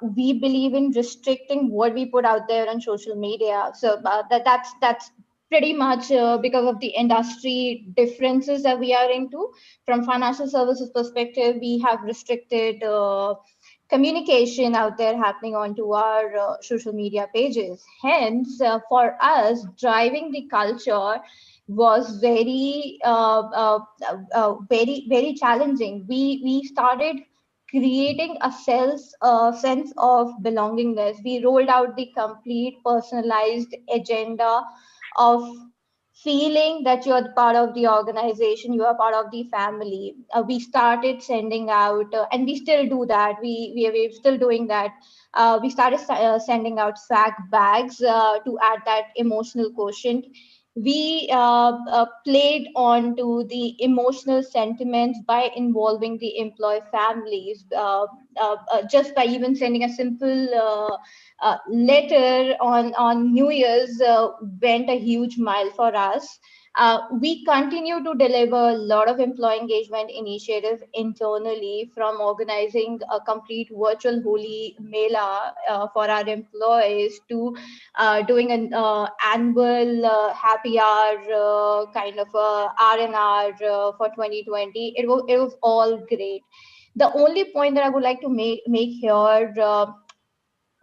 We believe in restricting what we put out there on social media. So that's pretty much because of the industry differences that we are into. From financial services perspective, we have restricted communication out there happening onto our social media pages. Hence, for us, driving the culture was very challenging. We started creating a sense of belongingness. We rolled out the complete personalized agenda of feeling that you're part of the organization, you are part of the family. We started sending out, and we still do that. We're still doing that. We started sending out swag bags to add that emotional quotient. We played on to the emotional sentiments by involving the employee families, just by even sending a simple letter on New Year's went a huge mile for us. We continue to deliver a lot of employee engagement initiatives internally, from organizing a complete virtual Holi Mela for our employees to doing an annual happy hour kind of R&R for 2020. It was all great. The only point that I would like to make here,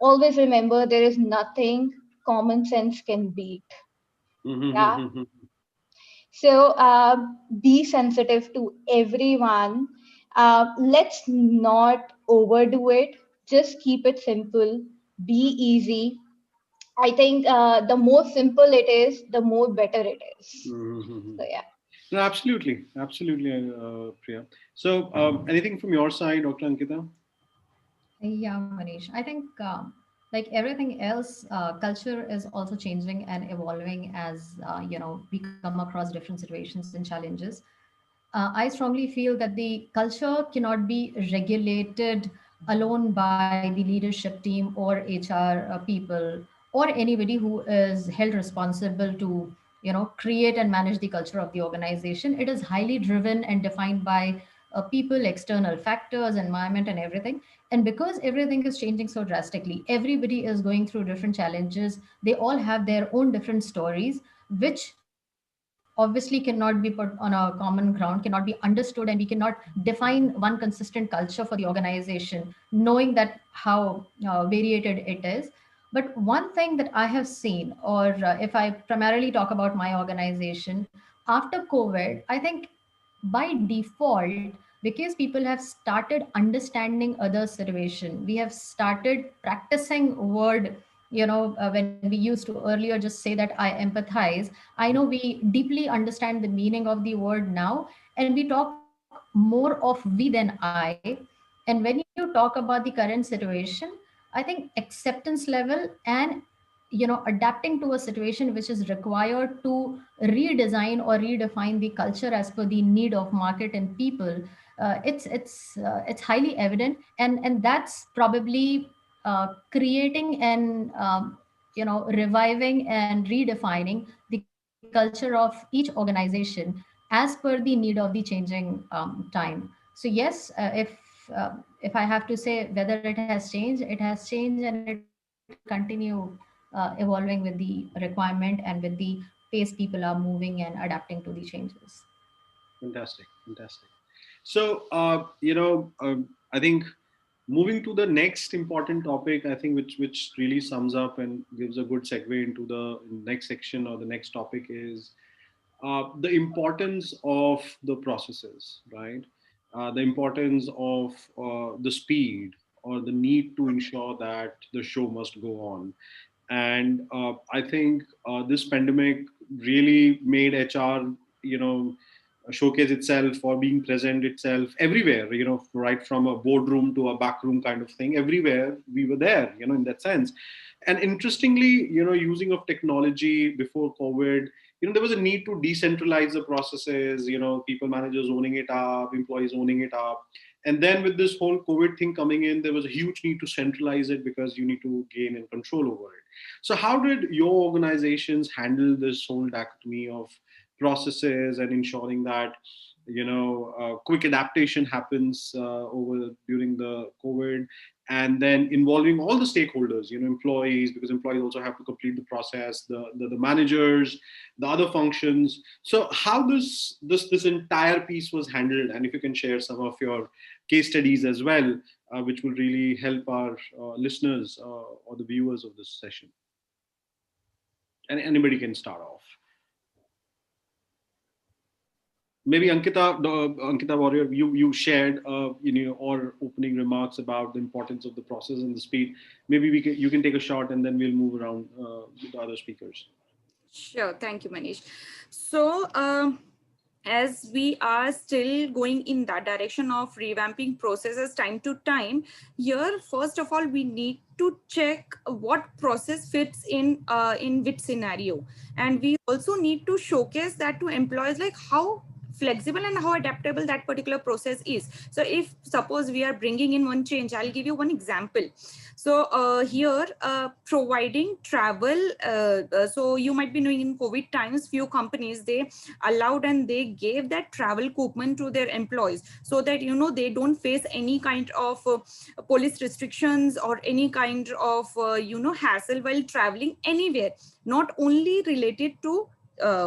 always remember, there is nothing common sense can beat. Yeah. So be sensitive to everyone. Let's not overdo it. Just keep it simple. Be easy. I think the more simple it is, the more better it is. So yeah. No, absolutely, Priya. So, anything from your side, Dr. Ankita? Yeah, Manish. I think like everything else, culture is also changing and evolving as we come across different situations and challenges. I strongly feel that the culture cannot be regulated alone by the leadership team or HR people or anybody who is held responsible to create and manage the culture of the organization. It is highly driven and defined by people, external factors, environment, and everything. And because everything is changing so drastically, everybody is going through different challenges. They all have their own different stories. which obviously cannot be put on a common ground, cannot be understood, and we cannot define one consistent culture for the organization, knowing that how variated it is. But one thing that I have seen, or if I primarily talk about my organization, after COVID, I think by default, because people have started understanding other situation, we have started practicing word, when we used to earlier just say that I empathize. I know we deeply understand the meaning of the word now, and we talk more of we than I. And when you talk about the current situation, I think acceptance level and adapting to a situation which is required to redesign or redefine the culture as per the need of market and people, it's highly evident, and that's probably creating and reviving and redefining the culture of each organization as per the need of the changing time. So yes, if I have to say whether it has changed, it has changed, and it will continue evolving with the requirement and with the pace people are moving and adapting to the changes. Fantastic, fantastic. So, I think moving to the next important topic, I think which really sums up and gives a good segue into the next section or the next topic is the importance of the processes, right? The importance of the speed or the need to ensure that the show must go on. And I think this pandemic really made HR, showcase itself or being present itself everywhere, right from a boardroom to a back room kind of thing. Everywhere we were there, in that sense. And interestingly, using of technology before COVID, there was a need to decentralize the processes, people managers owning it up, employees owning it up. And then with this whole COVID thing coming in, there was a huge need to centralize it because you need to gain and control over it. So how did your organizations handle this whole dichotomy of processes and ensuring that quick adaptation happens over during the COVID, and then involving all the stakeholders, employees, because employees also have to complete the process, the managers, the other functions. So how this entire piece was handled, and if you can share some of your case studies as well, which will really help our listeners or the viewers of this session. And anybody can start off. Maybe Ankita Warrior, you shared or opening remarks about the importance of the process and the speed. Maybe you can take a shot, and then we'll move around with the other speakers. Sure, thank you, Manish. So as we are still going in that direction of revamping processes time to time, here first of all we need to check what process fits in which scenario, and we also need to showcase that to employees, like how flexible and how adaptable that particular process is. So if suppose we are bringing in one change, I'll give you one example. So here providing travel, so you might be knowing in COVID times, few companies, they allowed and they gave that travel coupon to their employees so that they don't face any kind of police restrictions or any kind of hassle while traveling anywhere, not only related to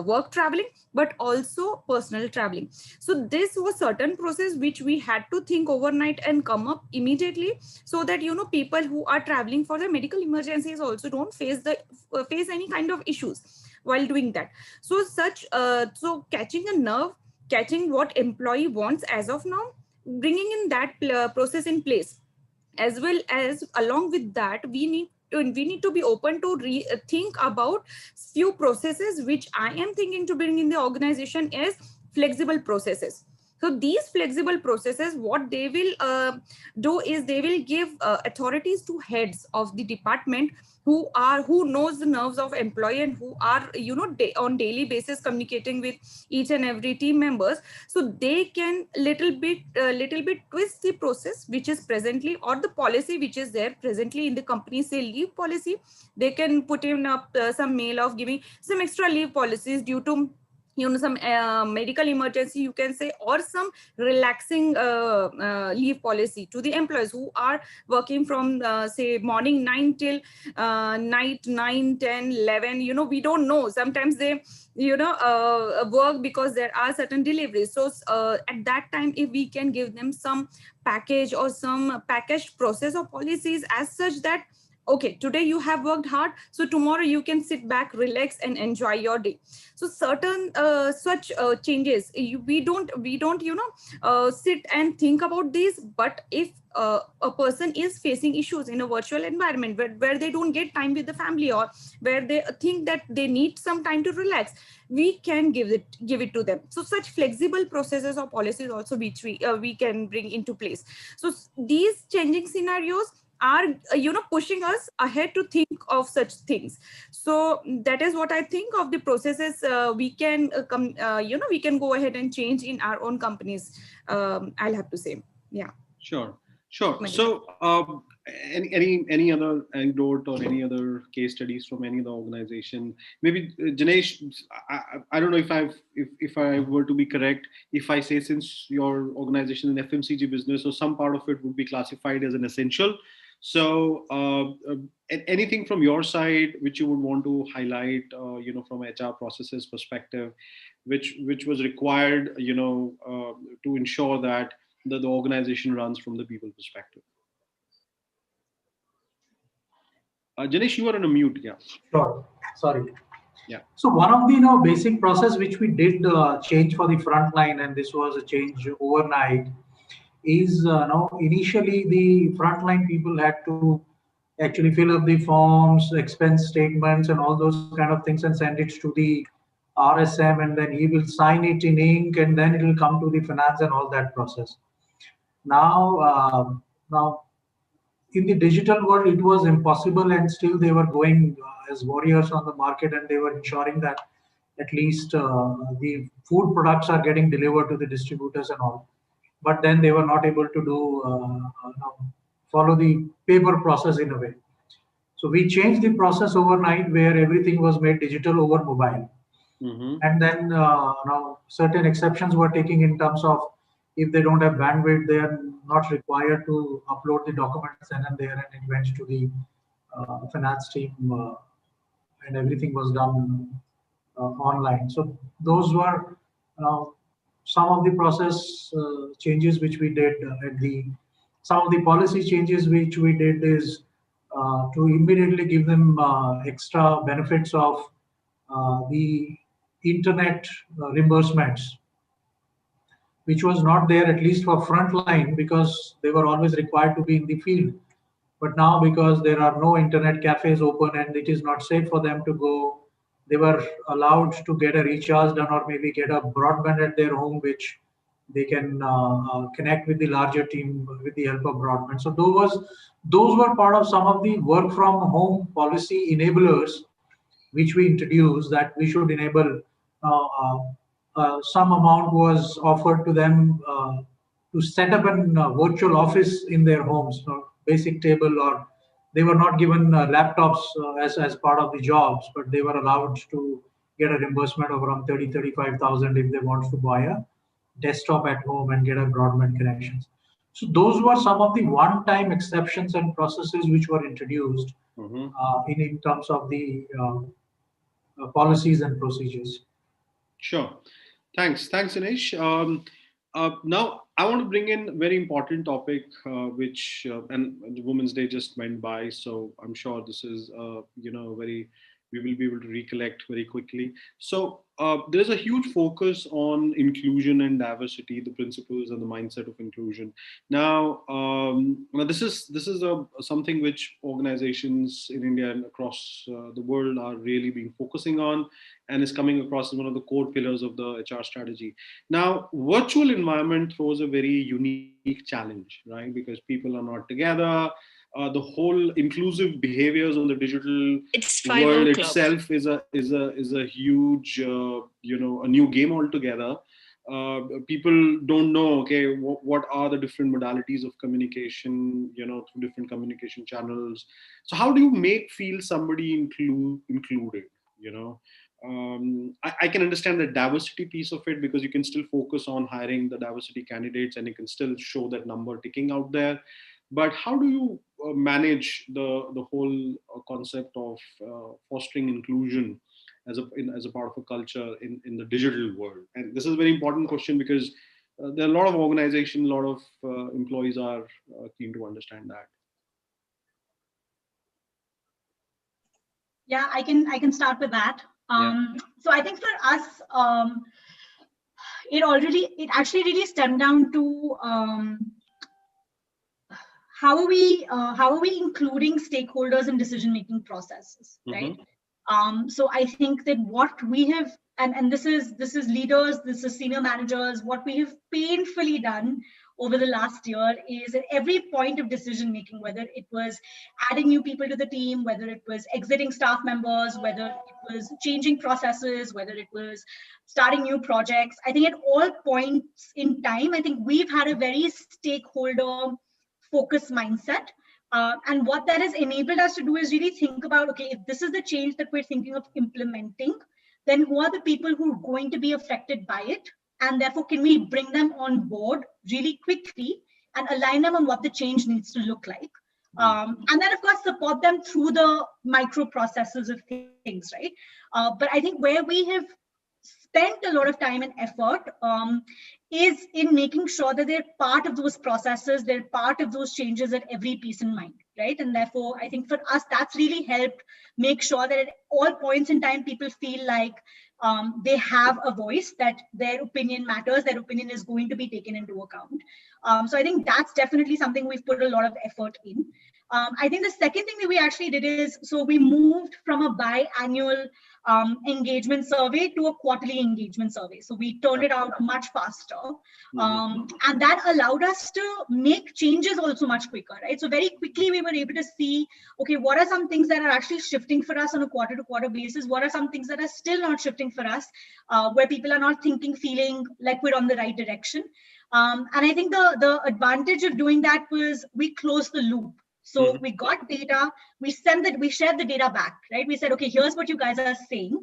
work traveling but also personal traveling. So this was certain process which we had to think overnight and come up immediately, so that people who are traveling for their medical emergencies also don't face any kind of issues while doing that. So so catching a nerve, catching what employee wants as of now, bringing in that process in place, as well as along with that we need to be open to think about few processes which I am thinking to bring in the organization as flexible processes. So these flexible processes, what they will do is they will give authorities to heads of the department who knows the nerves of employee and who are on daily basis communicating with each and every team members. So they can little bit twist the process which is presently, or the policy which is there presently in the company, say leave policy. They can put in up some mail of giving some extra leave policies due to some medical emergency, you can say, or some relaxing leave policy to the employees who are working from say morning 9 till night 9, 10, 11. We don't know, sometimes they work because there are certain deliveries. So at that time, if we can give them some package or some packaged process or policies as such that, okay, today you have worked hard, so tomorrow you can sit back, relax, and enjoy your day. So certain such changes, we don't sit and think about these. But if a person is facing issues in a virtual environment where they don't get time with the family, or where they think that they need some time to relax, we can give it to them. So such flexible processes or policies also, which we can bring into place. So these changing scenarios are pushing us ahead to think of such things. So that is what I think of the processes we can we can go ahead and change in our own companies. I'll have to say. Yeah. Sure. Manish. So, any other anecdote or any other case studies from any other organization? Maybe Janesh, I don't know if I were to be correct, if I say, since your organization is an FMCG business, so some part of it would be classified as an essential. So, anything from your side which you would want to highlight, from HR processes perspective, which was required, to ensure that the organization runs from the people perspective. Janesh, you are on a mute. Yeah. Sure. Sorry. Yeah. So one of the basic process which we did change for the front line, and this was a change overnight, is initially the frontline people had to actually fill up the forms, expense statements, and all those kind of things, and send it to the RSM, and then he will sign it in ink, and then it will come to the finance and all that process. Now in the digital world, it was impossible, and still they were going as warriors on the market, and they were ensuring that at least the food products are getting delivered to the distributors and all. But then they were not able to do follow the paper process in a way. So we changed the process overnight, where everything was made digital over mobile. Mm-hmm. And then now certain exceptions were taking in terms of, if they don't have bandwidth, they are not required to upload the documents then and there, and it went to the finance team, and everything was done online. So those were some of the process changes which we did some of the policy changes which we did is to immediately give them extra benefits of the internet reimbursements, which was not there at least for frontline, because they were always required to be in the field. But now, because there are no internet cafes open and it is not safe for them to go, they were allowed to get a recharge done, or maybe get a broadband at their home, which they can connect with the larger team with the help of broadband. So those were part of some of the work from home policy enablers which we introduced, that we should enable. Some amount was offered to them to set up a virtual office in their homes, basic table, or they were not given laptops as part of the jobs, but they were allowed to get a reimbursement of around 35,000 if they want to buy a desktop at home and get a broadband connections. So those were some of the one-time exceptions and processes which were introduced in terms of the policies and procedures. Sure. Thanks, Dinesh. Now, I want to bring in a very important topic, which and the Women's Day just went by, so I'm sure this is very, we will be able to recollect very quickly. So there's a huge focus on inclusion and diversity, the principles and the mindset of inclusion. Now, this is something which organizations in India and across the world are really being focusing on, and is coming across as one of the core pillars of the HR strategy. Now, virtual environment throws a very unique challenge, right? Because people are not together. The whole inclusive behaviors on the digital world itself is a huge a new game altogether. People don't know, okay, what are the different modalities of communication, through different communication channels. So how do you feel somebody included? I can understand the diversity piece of it, because you can still focus on hiring the diversity candidates and you can still show that number ticking out there. But how do you manage the whole concept of fostering inclusion as a part of a culture in the digital world? And this is a very important question, because there are a lot of organizations, a lot of employees are keen to understand that. Yeah, I can start with that. So I think for us, it actually really stemmed down to how are we including stakeholders in decision-making processes, right? So I think that what we have, and this is leaders, this is senior managers, what we have painfully done over the last year is at every point of decision making, whether it was adding new people to the team, whether it was exiting staff members, whether it was changing processes, whether it was starting new projects, I think at all points in time, I think we've had a very stakeholder focus mindset. And what that has enabled us to do is really think about, okay, if this is the change that we're thinking of implementing, then who are the people who are going to be affected by it? And therefore, can we bring them on board really quickly and align them on what the change needs to look like? And then, of course, support them through the micro processes of things, right? But I think where we have spent a lot of time and effort is in making sure that they're part of those processes, they're part of those changes at every piece in mind, right? And therefore, I think for us, that's really helped make sure that at all points in time, people feel like they have a voice, that their opinion matters, their opinion is going to be taken into account. So I think that's definitely something we've put a lot of effort in. I think the second thing that we actually did is, so we moved from a biannual engagement survey to a quarterly engagement survey. So we turned it out much faster. And that allowed us to make changes also much quicker, right? So very quickly we were able to see, okay, what are some things that are actually shifting for us on a quarter to quarter basis? What are some things that are still not shifting for us, where people are not thinking, feeling like we're on the right direction? And I think the advantage of doing that was we closed the loop. So we got data, we shared the data back, right? We said, okay, here's what you guys are saying.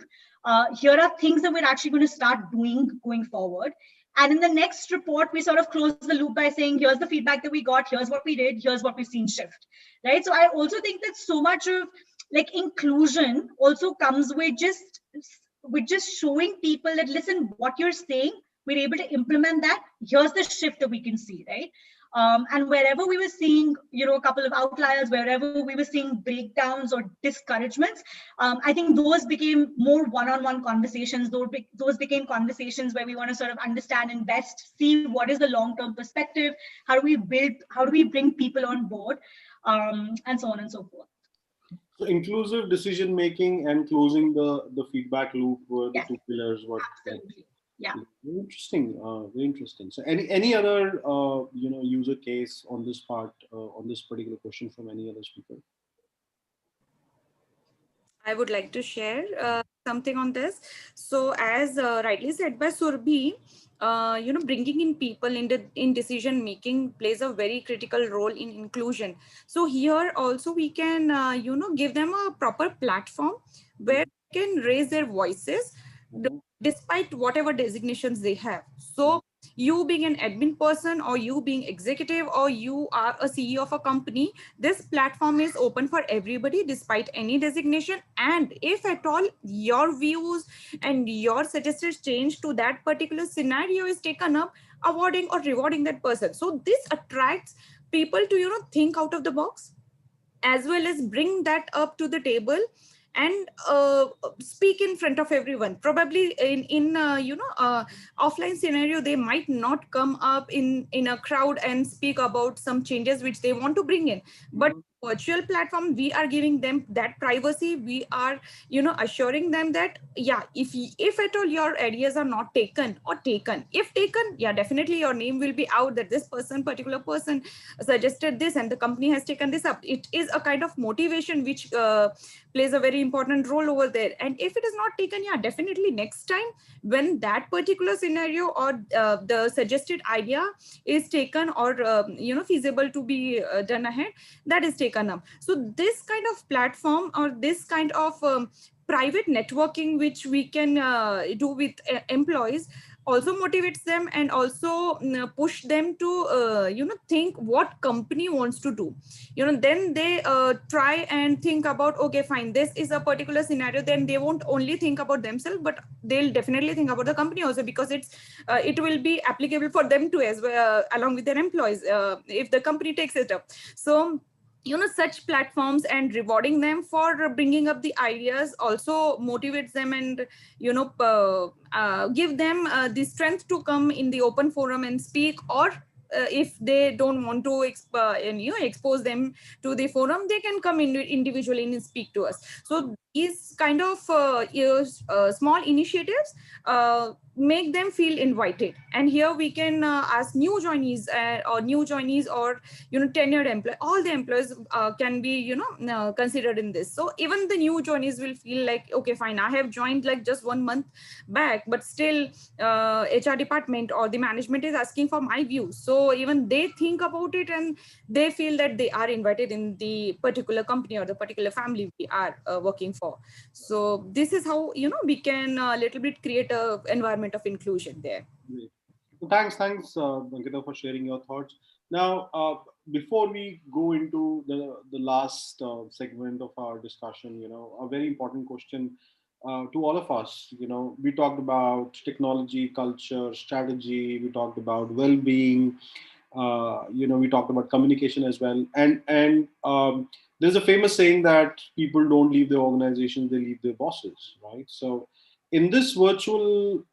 Here are things that we're actually going to start doing going forward. And in the next report, we sort of close the loop by saying, here's the feedback that we got, here's what we did, here's what we've seen shift, right? So I also think that so much of like inclusion also comes with just showing people that, listen, what you're saying, we're able to implement that. Here's the shift that we can see, right? And wherever we were seeing, a couple of outliers, wherever we were seeing breakdowns or discouragements, I think those became more one-on-one conversations. Those became conversations where we want to sort of understand, invest, see what is the long-term perspective, how do we bring people on board, and so on and so forth. So inclusive decision making and closing the feedback loop were the two pillars. Absolutely. Yeah. Very interesting. Very interesting. So any other user case on this part, on this particular question from any other speaker? I would like to share something on this. So as rightly said by Surabhi, bringing in people in decision making plays a very critical role in inclusion. So here also we can, give them a proper platform where they can raise their voices despite whatever designations they have. So you being an admin person, or you being executive, or you are a CEO of a company, this platform is open for everybody despite any designation. And if at all your views and your suggested change to that particular scenario is taken up, awarding or rewarding that person. So this attracts people to, think out of the box, as well as bring that up to the table and speak in front of everyone. Probably in offline scenario, they might not come up in a crowd and speak about some changes which they want to bring in. But virtual platform, we are giving them that privacy. We are, assuring them that, yeah, if at all your ideas are not taken, if taken, yeah, definitely your name will be out that this particular person suggested this and the company has taken this up. It is a kind of motivation which plays a very important role over there. And if it is not taken, yeah, definitely next time when that particular scenario or the suggested idea is taken or feasible to be done ahead, that is taken up. So this kind of platform or this kind of private networking which we can do with employees also motivates them, and also push them to think what company wants to do. Then they try and think about, okay, fine, this is a particular scenario. Then they won't only think about themselves, but they'll definitely think about the company also, because it will be applicable for them too as well, along with their employees, if the company takes it up. So such platforms and rewarding them for bringing up the ideas also motivates them, and give them the strength to come in the open forum and speak, or if they don't want to expose them to the forum, they can come in individually and speak to us. So these kind of small initiatives make them feel invited, and here we can ask new joinees or tenured employee. All the employees can be considered in this. So even the new joinees will feel like, okay, fine, I have joined like just 1 month back, but still HR department or the management is asking for my views. So even they think about it, and they feel that they are invited in the particular company or the particular family we are working for. So this is how we can a little bit create a environment of inclusion there. Great. Thanks, Ankita, for sharing your thoughts. Now, before we go into the last segment of our discussion, a very important question to all of us. We talked about technology, culture, strategy. We talked about well-being. We talked about communication as well. And there's a famous saying that people don't leave their organizations; they leave their bosses, right? So in this virtual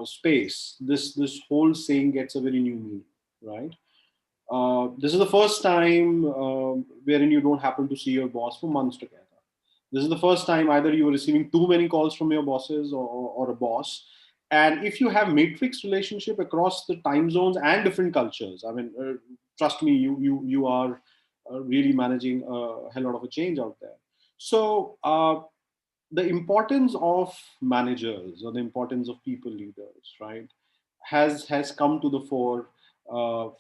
space, this whole saying gets a very new meaning, right? This is the first time wherein you don't happen to see your boss for months together. This is the first time either you are receiving too many calls from your bosses or a boss. And if you have matrix relationship across the time zones and different cultures, I mean, trust me, you are really managing a hell lot of a change out there. So the importance of managers, or the importance of people leaders, right, has come to the fore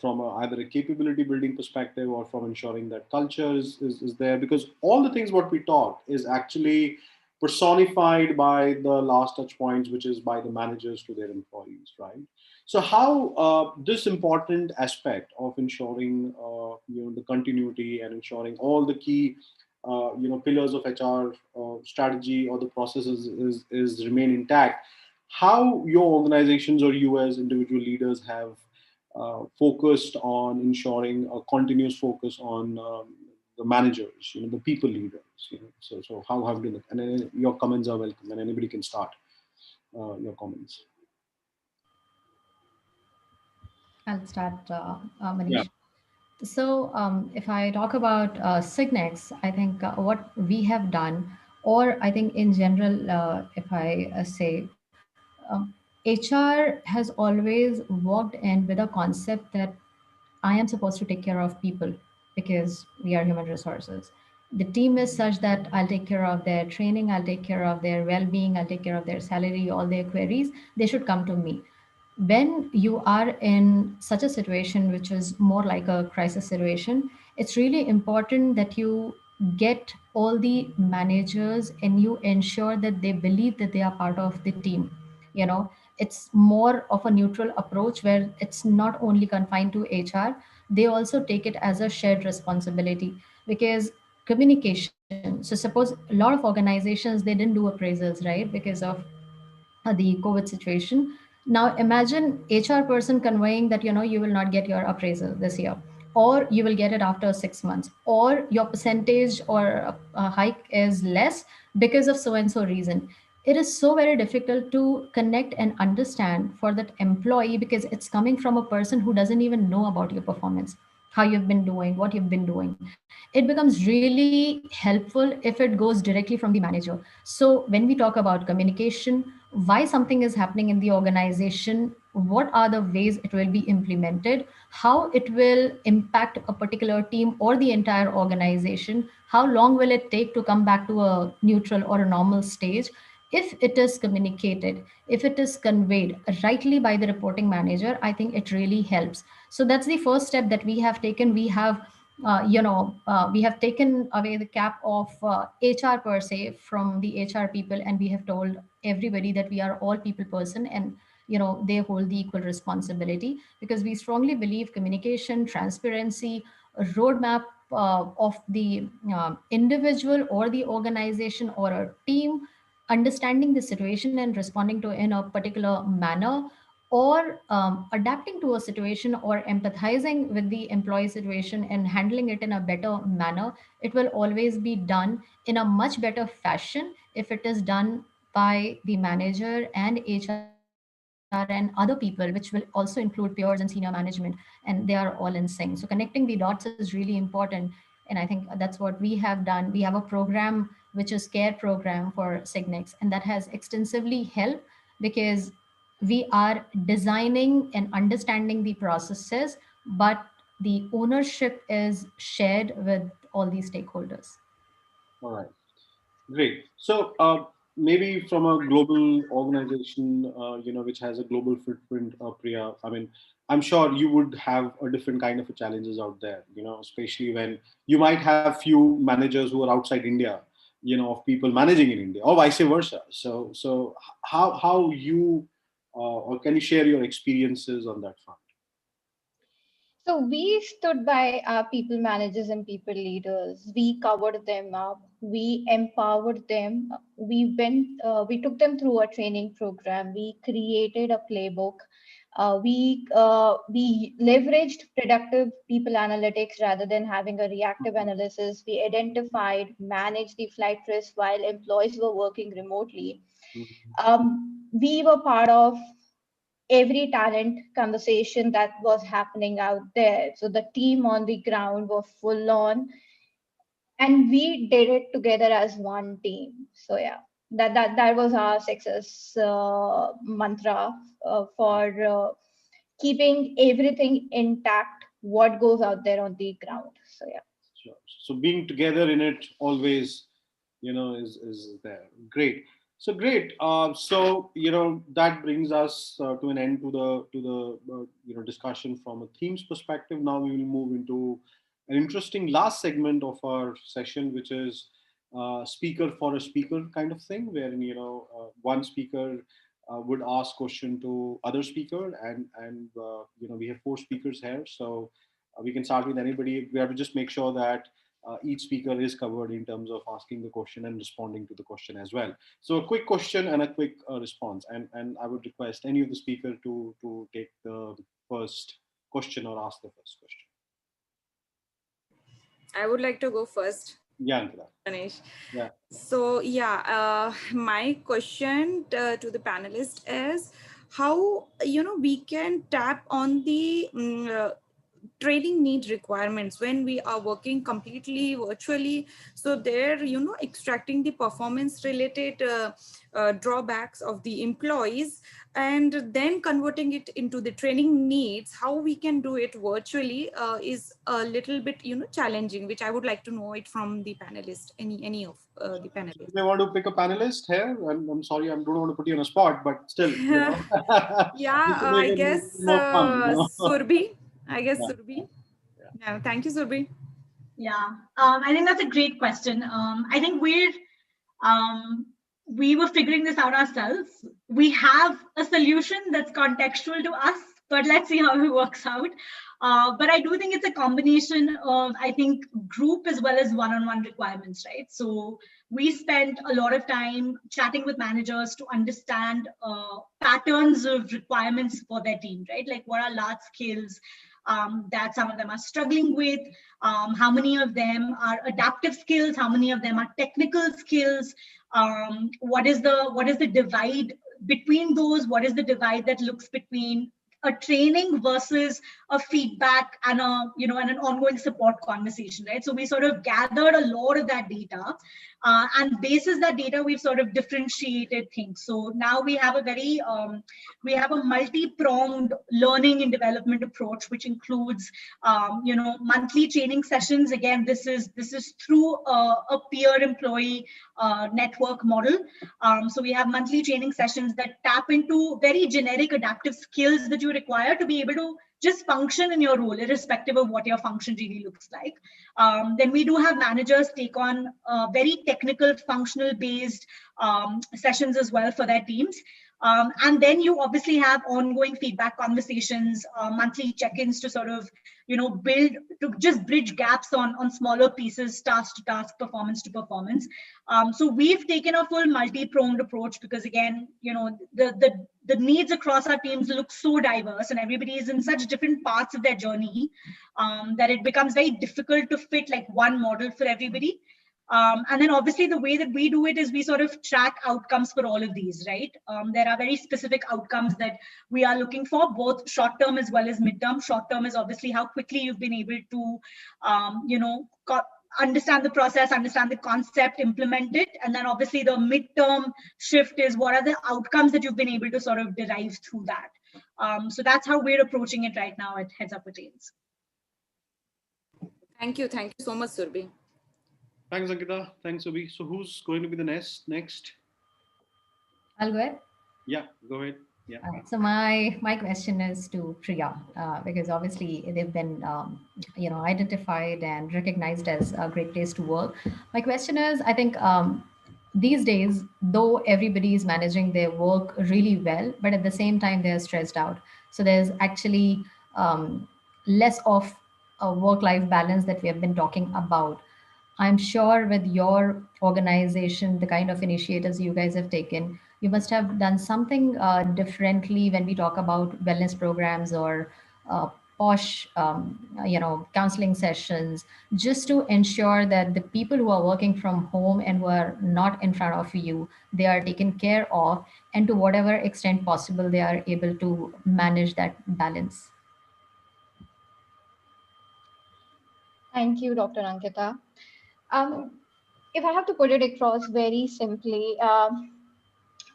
from either a capability building perspective, or from ensuring that culture is there, because all the things what we talk is actually personified by the last touch points, which is by the managers to their employees, right? So how this important aspect of ensuring the continuity and ensuring all the key pillars of HR strategy or the processes is remain intact. How your organizations or you as individual leaders have focused on ensuring a continuous focus on the managers, the people leaders. So how have you done it? And then your comments are welcome, and anybody can start your comments. I'll start, Manish. Yeah. So if I talk about CIGNEX, I think what we have done, or I think in general, if I say, HR has always worked in with a concept that I am supposed to take care of people because we are human resources. The team is such that I'll take care of their training, I'll take care of their well being, I'll take care of their salary, all their queries. They should come to me. When you are in such a situation, which is more like a crisis situation, it's really important that you get all the managers and you ensure that they believe that they are part of the team. It's more of a neutral approach where it's not only confined to HR, they also take it as a shared responsibility, because communication. So suppose a lot of organizations, they didn't do appraisals, right, because of the COVID situation. Now imagine HR person conveying that you will not get your appraisal this year, or you will get it after 6 months, or your percentage or a hike is less because of so and so reason. It is so very difficult to connect and understand for that employee, because it's coming from a person who doesn't even know about your performance, how you've been doing, what you've been doing. It becomes really helpful if it goes directly from the manager. So when we talk about communication, why something is happening in the organization, what are the ways it will be implemented, how it will impact a particular team or the entire organization, how long will it take to come back to a neutral or a normal stage. If it is communicated, if it is conveyed rightly by the reporting manager, I think it really helps. So that's the first step that we have taken. We have we have taken away the cap of HR per se from the HR people, and we have told everybody that we are all people person, and they hold the equal responsibility, because we strongly believe communication, transparency, a roadmap of the individual or the organization or a team, understanding the situation and responding to in a particular manner, or adapting to a situation or empathizing with the employee situation and handling it in a better manner, it will always be done in a much better fashion if it is done by the manager and HR and other people, which will also include peers and senior management, and they are all in sync. So connecting the dots is really important, and I think that's what we have done. We have a program which is care program for CIGNEX, and that has extensively helped, because we are designing and understanding the processes, but the ownership is shared with all these stakeholders. All right. Great. So maybe from a global organization, which has a global footprint, Priya, I mean, I'm sure you would have a different kind of challenges out there, especially when you might have few managers who are outside India, of people managing in India, or vice versa. So how you, or can you share your experiences on that front? So we stood by our people managers and people leaders. We covered them up. We empowered them. We took them through a training program. We created a playbook. We leveraged predictive people analytics rather than having a reactive analysis. We identified, managed the flight risk while employees were working remotely. We were part of every talent conversation that was happening out there. So the team on the ground were full on, and we did it together as one team. So yeah, that was our success mantra for keeping everything intact. What goes out there on the ground. So yeah. Sure. So being together in it always, is there. Great. So great. So that brings us to an end to the discussion from a themes perspective. Now we will move into an interesting last segment of our session, which is speaker for a speaker kind of thing, wherein one speaker would ask question to other speaker, and we have 4 speakers here, so we can start with anybody. We have to just make sure that each speaker is covered in terms of asking the question and responding to the question as well. So a quick question and a quick response. And I would request any of the speaker to take the first question or ask the first question. I would like to go first. Yeah, Ankita. Janesh. Yeah. So yeah, my question to the panelist is how we can tap on the training need requirements when we are working completely virtually. So there, extracting the performance related drawbacks of the employees and then converting it into the training needs, how we can do it virtually is a little bit, challenging, which I would like to know it from the panelist, any of the panelists. You may want to pick a panelist here. I'm sorry, I don't want to put you on a spot, but still. Yeah, I guess Surabhi. I guess Yeah. Surabhi. Yeah, thank you, Surabhi. Yeah, I think that's a great question. I think we were figuring this out ourselves. We have a solution that's contextual to us, but let's see how it works out. But I do think it's a combination of, I think, group as well as one-on-one requirements, right? So we spent a lot of time chatting with managers to understand patterns of requirements for their team, right? Like what are large skills that some of them are struggling with, how many of them are adaptive skills, how many of them are technical skills, what is the divide between those, what is the divide that looks between a training versus a feedback and an ongoing support conversation, right? So we sort of gathered a lot of that data, and basis that data, we've sort of differentiated things. So now we have a multi-pronged learning and development approach, which includes monthly training sessions. Again, this is through a peer employee network model. So we have monthly training sessions that tap into very generic adaptive skills that you require to be able to just function in your role, irrespective of what your function really looks like. Then we do have managers take on very technical, functional based sessions as well for their teams. And then you obviously have ongoing feedback conversations, monthly check-ins to sort of, build, to just bridge gaps on smaller pieces, task to task, performance to performance. So we've taken a full multi-pronged approach because, again, the needs across our teams look so diverse and everybody is in such different parts of their journey that it becomes very difficult to fit like one model for everybody. And then obviously the way that we do it is we sort of track outcomes for all of these, right? There are very specific outcomes that we are looking for, both short-term as well as mid-term. Short-term is obviously how quickly you've been able to, understand the process, understand the concept, implement it. And then obviously the mid-term shift is what are the outcomes that you've been able to sort of derive through that. So that's how we're approaching it right now at Heads Up Attains. Thank you so much, Surabhi. Thanks, Ankita. Thanks, Surabhi. So who's going to be the next? I'll go ahead. Yeah, go ahead. Yeah. All right. So my question is to Priya, because obviously they've been identified and recognized as a great place to work. My question is, I think these days, though everybody is managing their work really well, but at the same time they're stressed out. So there's actually less of a work-life balance that we have been talking about. I'm sure with your organization, the kind of initiatives you guys have taken, you must have done something differently when we talk about wellness programs or posh, counseling sessions, just to ensure that the people who are working from home and who are not in front of you, they are taken care of, and to whatever extent possible, they are able to manage that balance. Thank you, Dr. Ankita. If I have to put it across very simply,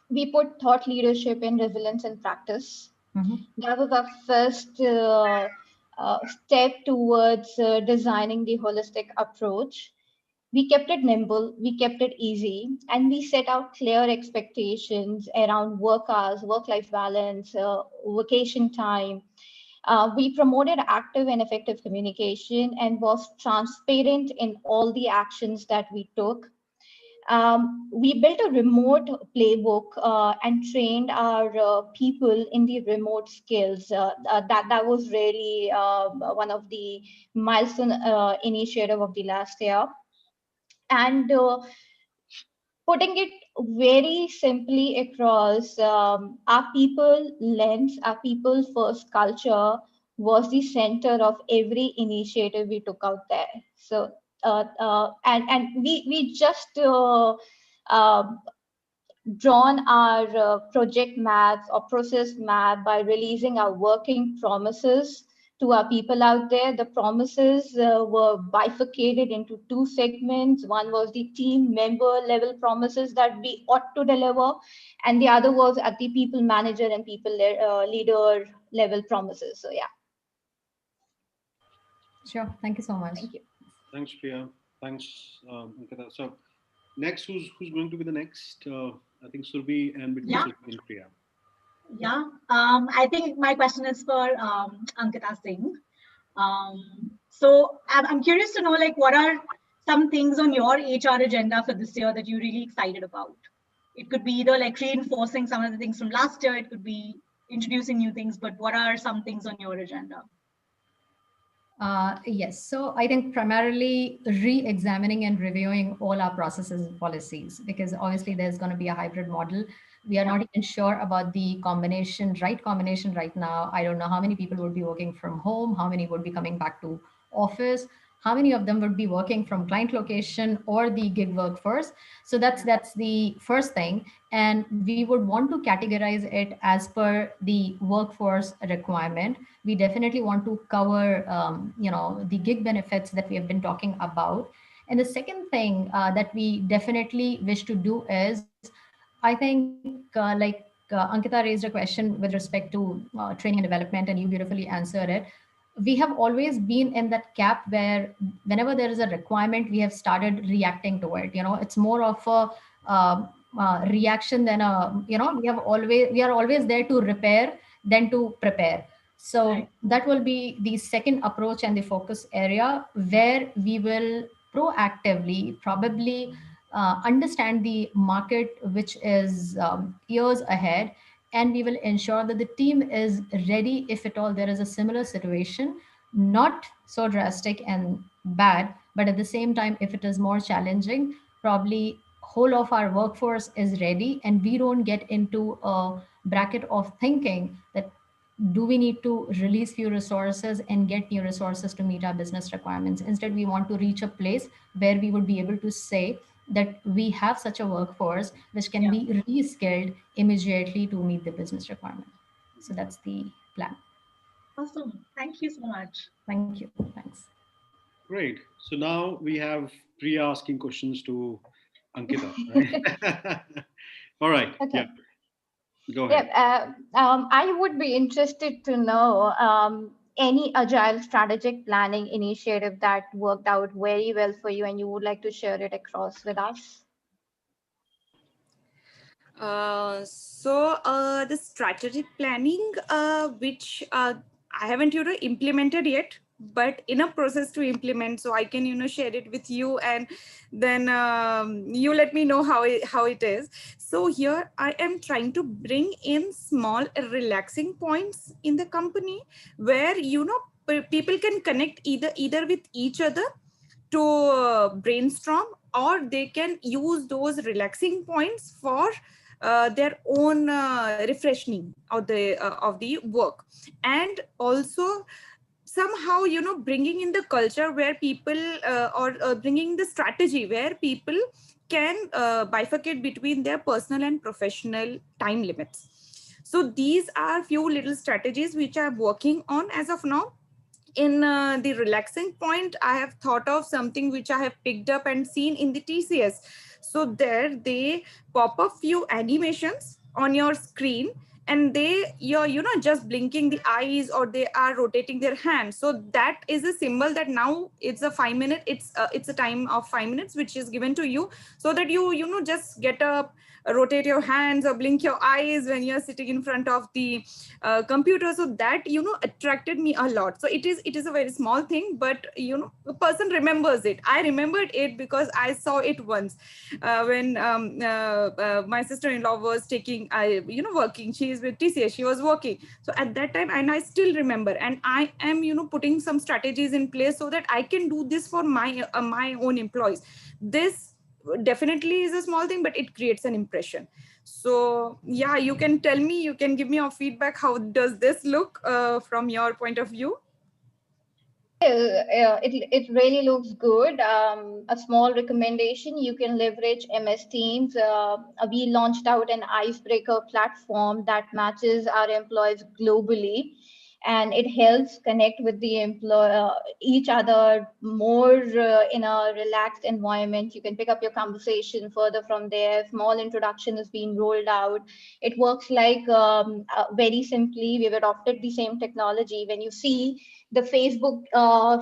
we put thought leadership and resilience in practice. Mm-hmm. That was our first step towards designing the holistic approach. We kept it nimble, we kept it easy, and we set out clear expectations around work hours, work-life balance, vacation time. We promoted active and effective communication and was transparent in all the actions that we took. We built a remote playbook and trained our people in the remote skills. That was really one of the milestone initiative of the last year. And putting it very simply across, our people lens, our people first culture was the center of every initiative we took out there. So, and we just drawn our project maps or process map by releasing our working promises to our people out there. The promises were bifurcated into two segments. One was the team member level promises that we ought to deliver, and the other was at the people manager and people leader level promises. So yeah. Sure. Thank you so much. Thank you. Thanks, Priya. Thanks, Ankita. So next, who's going to be the next? I think Surabhi and between Surabhi and Priya. Yeah, I think my question is for Ankita Singh. So I'm curious to know, like, what are some things on your HR agenda for this year that you're really excited about? It could be either like reinforcing some of the things from last year, it could be introducing new things, but what are some things on your agenda? Yes, so I think primarily re-examining and reviewing all our processes and policies, because obviously there's going to be a hybrid model. We are not even sure about the right combination right now. I don't know how many people would be working from home, how many would be coming back to office, how many of them would be working from client location or the gig workforce. So that's the first thing. And we would want to categorize it as per the workforce requirement. We definitely want to cover, the gig benefits that we have been talking about. And the second thing that we definitely wish to do is, I think, Ankita raised a question with respect to training and development, and you beautifully answered it. We have always been in that gap where whenever there is a requirement, we have started reacting to it. It's more of a reaction than we are always there to repair than to prepare. So that will be the second approach and the focus area, where we will proactively probably understand the market, which is years ahead, and we will ensure that the team is ready if at all there is a similar situation, not so drastic and bad, but at the same time, if it is more challenging, probably whole of our workforce is ready, and we don't get into a bracket of thinking that do we need to release few resources and get new resources to meet our business requirements. Instead, we want to reach a place where we would be able to say that we have such a workforce which can be reskilled immediately to meet the business requirement. So that's the plan. Awesome. Thank you so much. Thank you. Thanks. Great. So now we have Priya asking questions to Ankita, right? All right. Okay. Yeah. Go ahead. Yeah, I would be interested to know any agile strategic planning initiative that worked out very well for you and you would like to share it across with us. The strategic planning, which I haven't implemented yet, but in a process to implement, so I can share it with you, and then you let me know how it is. So here I am trying to bring in small relaxing points in the company where people can connect either with each other to brainstorm, or they can use those relaxing points for their own refreshing of the work. And also somehow bringing in the culture where people or bringing the strategy where people can bifurcate between their personal and professional time limits. So these are few little strategies which I'm working on as of now. In the relaxing point, I have thought of something which I have picked up and seen in the TCS. So there they pop a few animations on your screen, and you're just blinking the eyes, or they are rotating their hands. So that is a symbol that now it's a 5 minute, it's a time of 5 minutes which is given to you, so that you just get up, rotate your hands or blink your eyes when you're sitting in front of the computer. So that attracted me a lot. So it is a very small thing, but the person remembers it. I remembered it because I saw it once when my sister-in-law was taking working. She is with TCS, she was working. So at that time, and I still remember, and I am putting some strategies in place so that I can do this for my own employees. This definitely is a small thing, but it creates an impression. So yeah, you can tell me, you can give me your feedback. How does this look from your point of view? It really looks good. A small recommendation, you can leverage MS Teams. We launched out an icebreaker platform that matches our employees globally, and it helps connect with the each other more in a relaxed environment. You can pick up your conversation further from there. Small introduction is being rolled out. It works like very simply. We've adopted the same technology. When you see the Facebook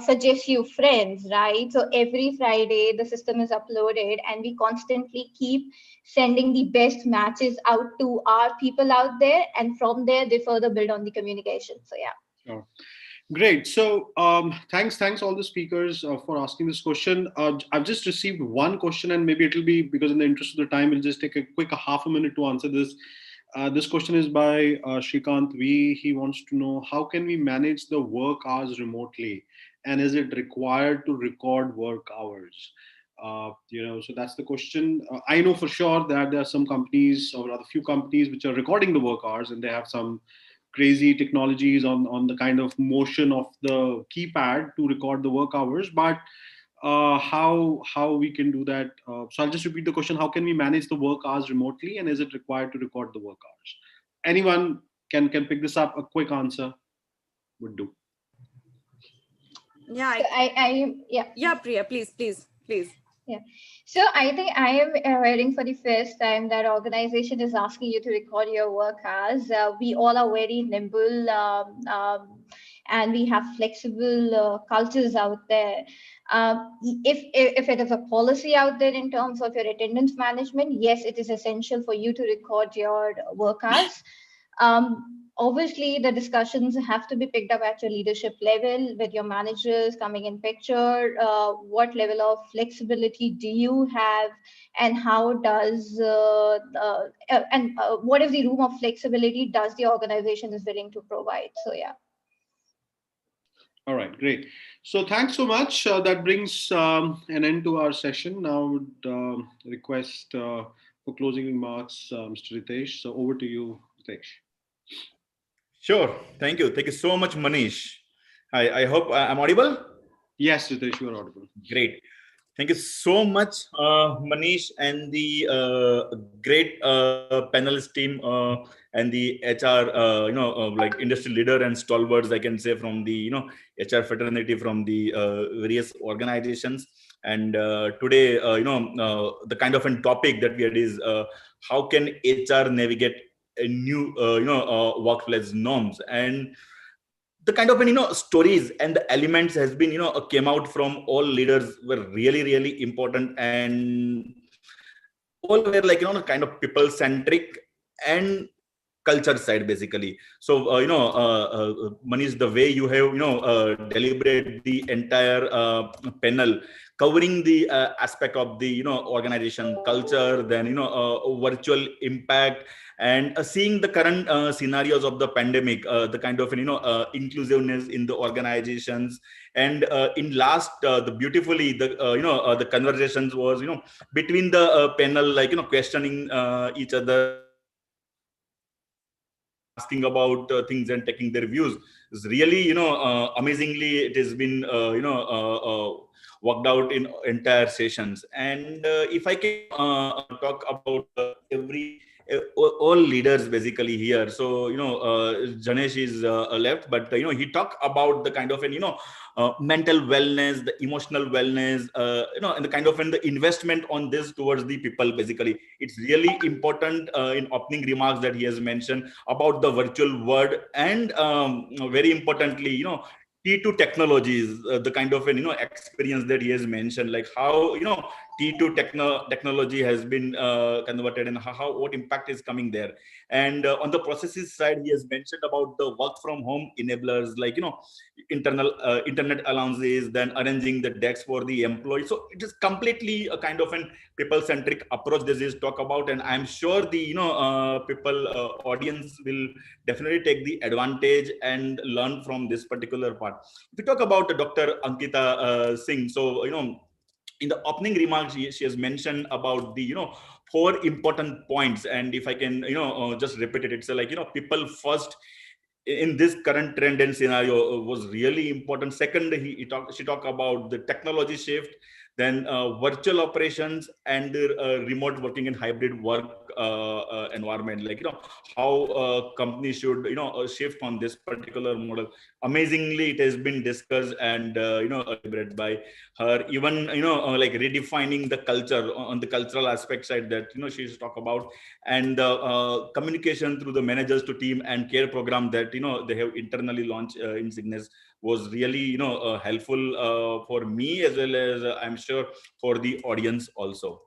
suggests you friends, right? So every Friday the system is uploaded, and we constantly keep sending the best matches out to our people out there, and from there they further build on the communication. So yeah. Sure. Great. So thanks all the speakers for asking this question. I've just received one question, and maybe it'll be, because in the interest of the time, we'll just take a quick half a minute to answer this. This question is by Shrikant V. He wants to know, how can we manage the work hours remotely, and is it required to record work hours? So that's the question. I know for sure that there are some companies, or rather few companies, which are recording the work hours, and they have some crazy technologies on the kind of motion of the keypad to record the work hours. But how we can do that? So I'll just repeat the question: how can we manage the work hours remotely, and is it required to record the work hours? Anyone can pick this up. A quick answer would do. Yeah, yeah, Priya, please. Yeah. So I think I am hearing for the first time that organization is asking you to record your work hours. We all are very nimble, and we have flexible cultures out there. If it is a policy out there in terms of your attendance management, yes, it is essential for you to record your work hours. Obviously, the discussions have to be picked up at your leadership level with your managers coming in picture. What level of flexibility do you have, and how does what is the room of flexibility does the organization is willing to provide? So yeah. All right, great. So thanks so much. That brings an end to our session. Now I would request for closing remarks, Mr. Ritesh. So over to you, Ritesh. Sure. Thank you. Thank you so much, Manish. I hope I'm audible. Yes, Ritesh, you are audible. Great. Thank you so much, Manish, and the great panelist team and the HR, like industry leader and stalwarts, I can say, from the HR fraternity from the various organizations. And today, the kind of a topic that we had is how can HR navigate a new, workplace norms, and the kind of stories and the elements has been came out from all leaders were really important, and all were like kind of people centric and culture side basically. So Manish, the way you have deliberate the entire panel covering the aspect of the organization culture, then virtual impact, and seeing the current scenarios of the pandemic, the kind of inclusiveness in the organizations, and in last the beautifully the conversations was between the panel, like questioning each other and asking about things and taking their views. Is really amazingly it has been worked out in entire sessions. And if I can talk about every all leaders basically here. So Janesh is left, but he talked about the kind of mental wellness, the emotional wellness, and the kind of the investment on this towards the people basically. It's really important in opening remarks that he has mentioned about the virtual world, and very importantly T2 technologies, the kind of experience that he has mentioned, like how T2 technology has been converted, and how what impact is coming there. And on the processes side, he has mentioned about the work from home enablers, like internal internet allowances, then arranging the decks for the employee. So it is completely a kind of an people centric approach this is talk about, and I'm sure the people audience will definitely take the advantage and learn from this particular part. If we talk about Dr. Ankita Singh, so in the opening remarks she has mentioned about the 4 important points, and if I can just repeat it, it's like people first in this current trend and scenario was really important. Second, she talked about the technology shift, then virtual operations, and remote working and hybrid work environment, like how companies should shift on this particular model. Amazingly it has been discussed and elaborated by her, even like redefining the culture on the cultural aspect side that she's talk about, and communication through the managers to team and care program that they have internally launched in CIGNEX was really helpful for me, as well as I'm sure for the audience also.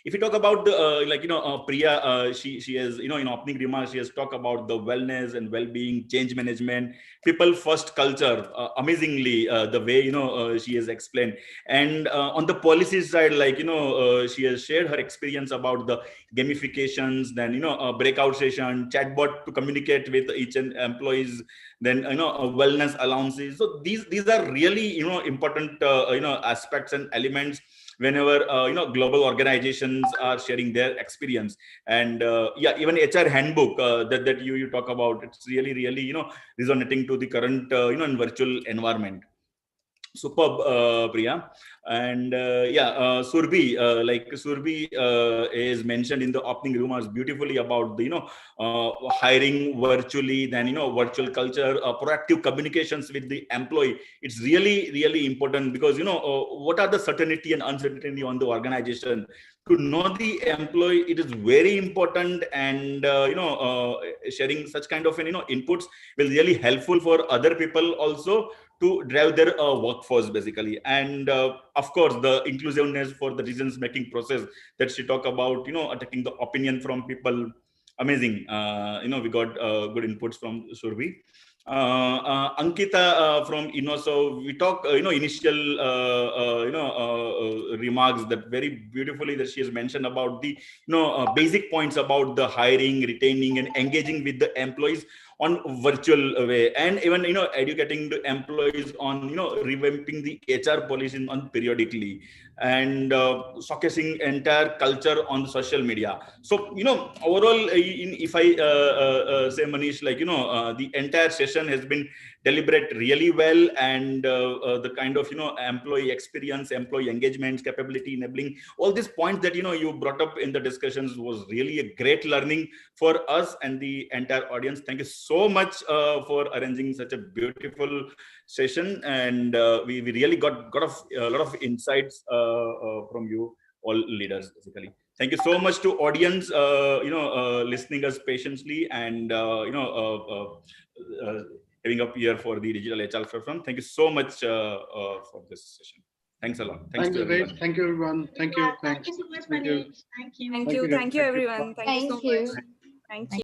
If you talk about the Priya, she has in opening remarks she has talked about the wellness and well-being, change management, people first culture. Amazingly, the way she has explained, and on the policy side, like she has shared her experience about the gamifications, then breakout session, chatbot to communicate with each and employees, then wellness allowances. So these are really important aspects and elements whenever global organizations are sharing their experience. And yeah, even HR handbook that you talk about, it's really resonating to the current in virtual environment. Superb, Priya. And Surabhi, like Surabhi is mentioned in the opening remarks beautifully about the hiring virtually, then virtual culture, proactive communications with the employee. It's really important, because what are the certainty and uncertainty on the organization. To know the employee, it is very important, and sharing such kind of inputs will really helpful for other people also to drive their workforce basically. And of course the inclusiveness for the decisions making process that she talk about, taking the opinion from people, amazing. We got good inputs from Surabhi. Ankita from InnoServ, we talk, initial, remarks that very beautifully that she has mentioned about the, basic points about the hiring, retaining, and engaging with the employees on virtual way, and even educating the employees on revamping the HR policy on periodically, and showcasing entire culture on social media. So overall, if I say, Manish, like the entire session has been deliberate really well, and the kind of employee experience, employee engagement, capability enabling, all these points that you brought up in the discussions was really a great learning for us and the entire audience. Thank you so much for arranging such a beautiful session, and we really got a lot of insights from you all leaders, basically. Thank you so much to audience, listening us patiently, and having up here for the Digital HR Forum. Thank you so much for this session. Thanks a lot. Thanks to everyone. Thank you, everyone. Thank you. Thank you so much, Thank you. Manish. Thank you. Thank you, everyone. Thank you so much. Thank you.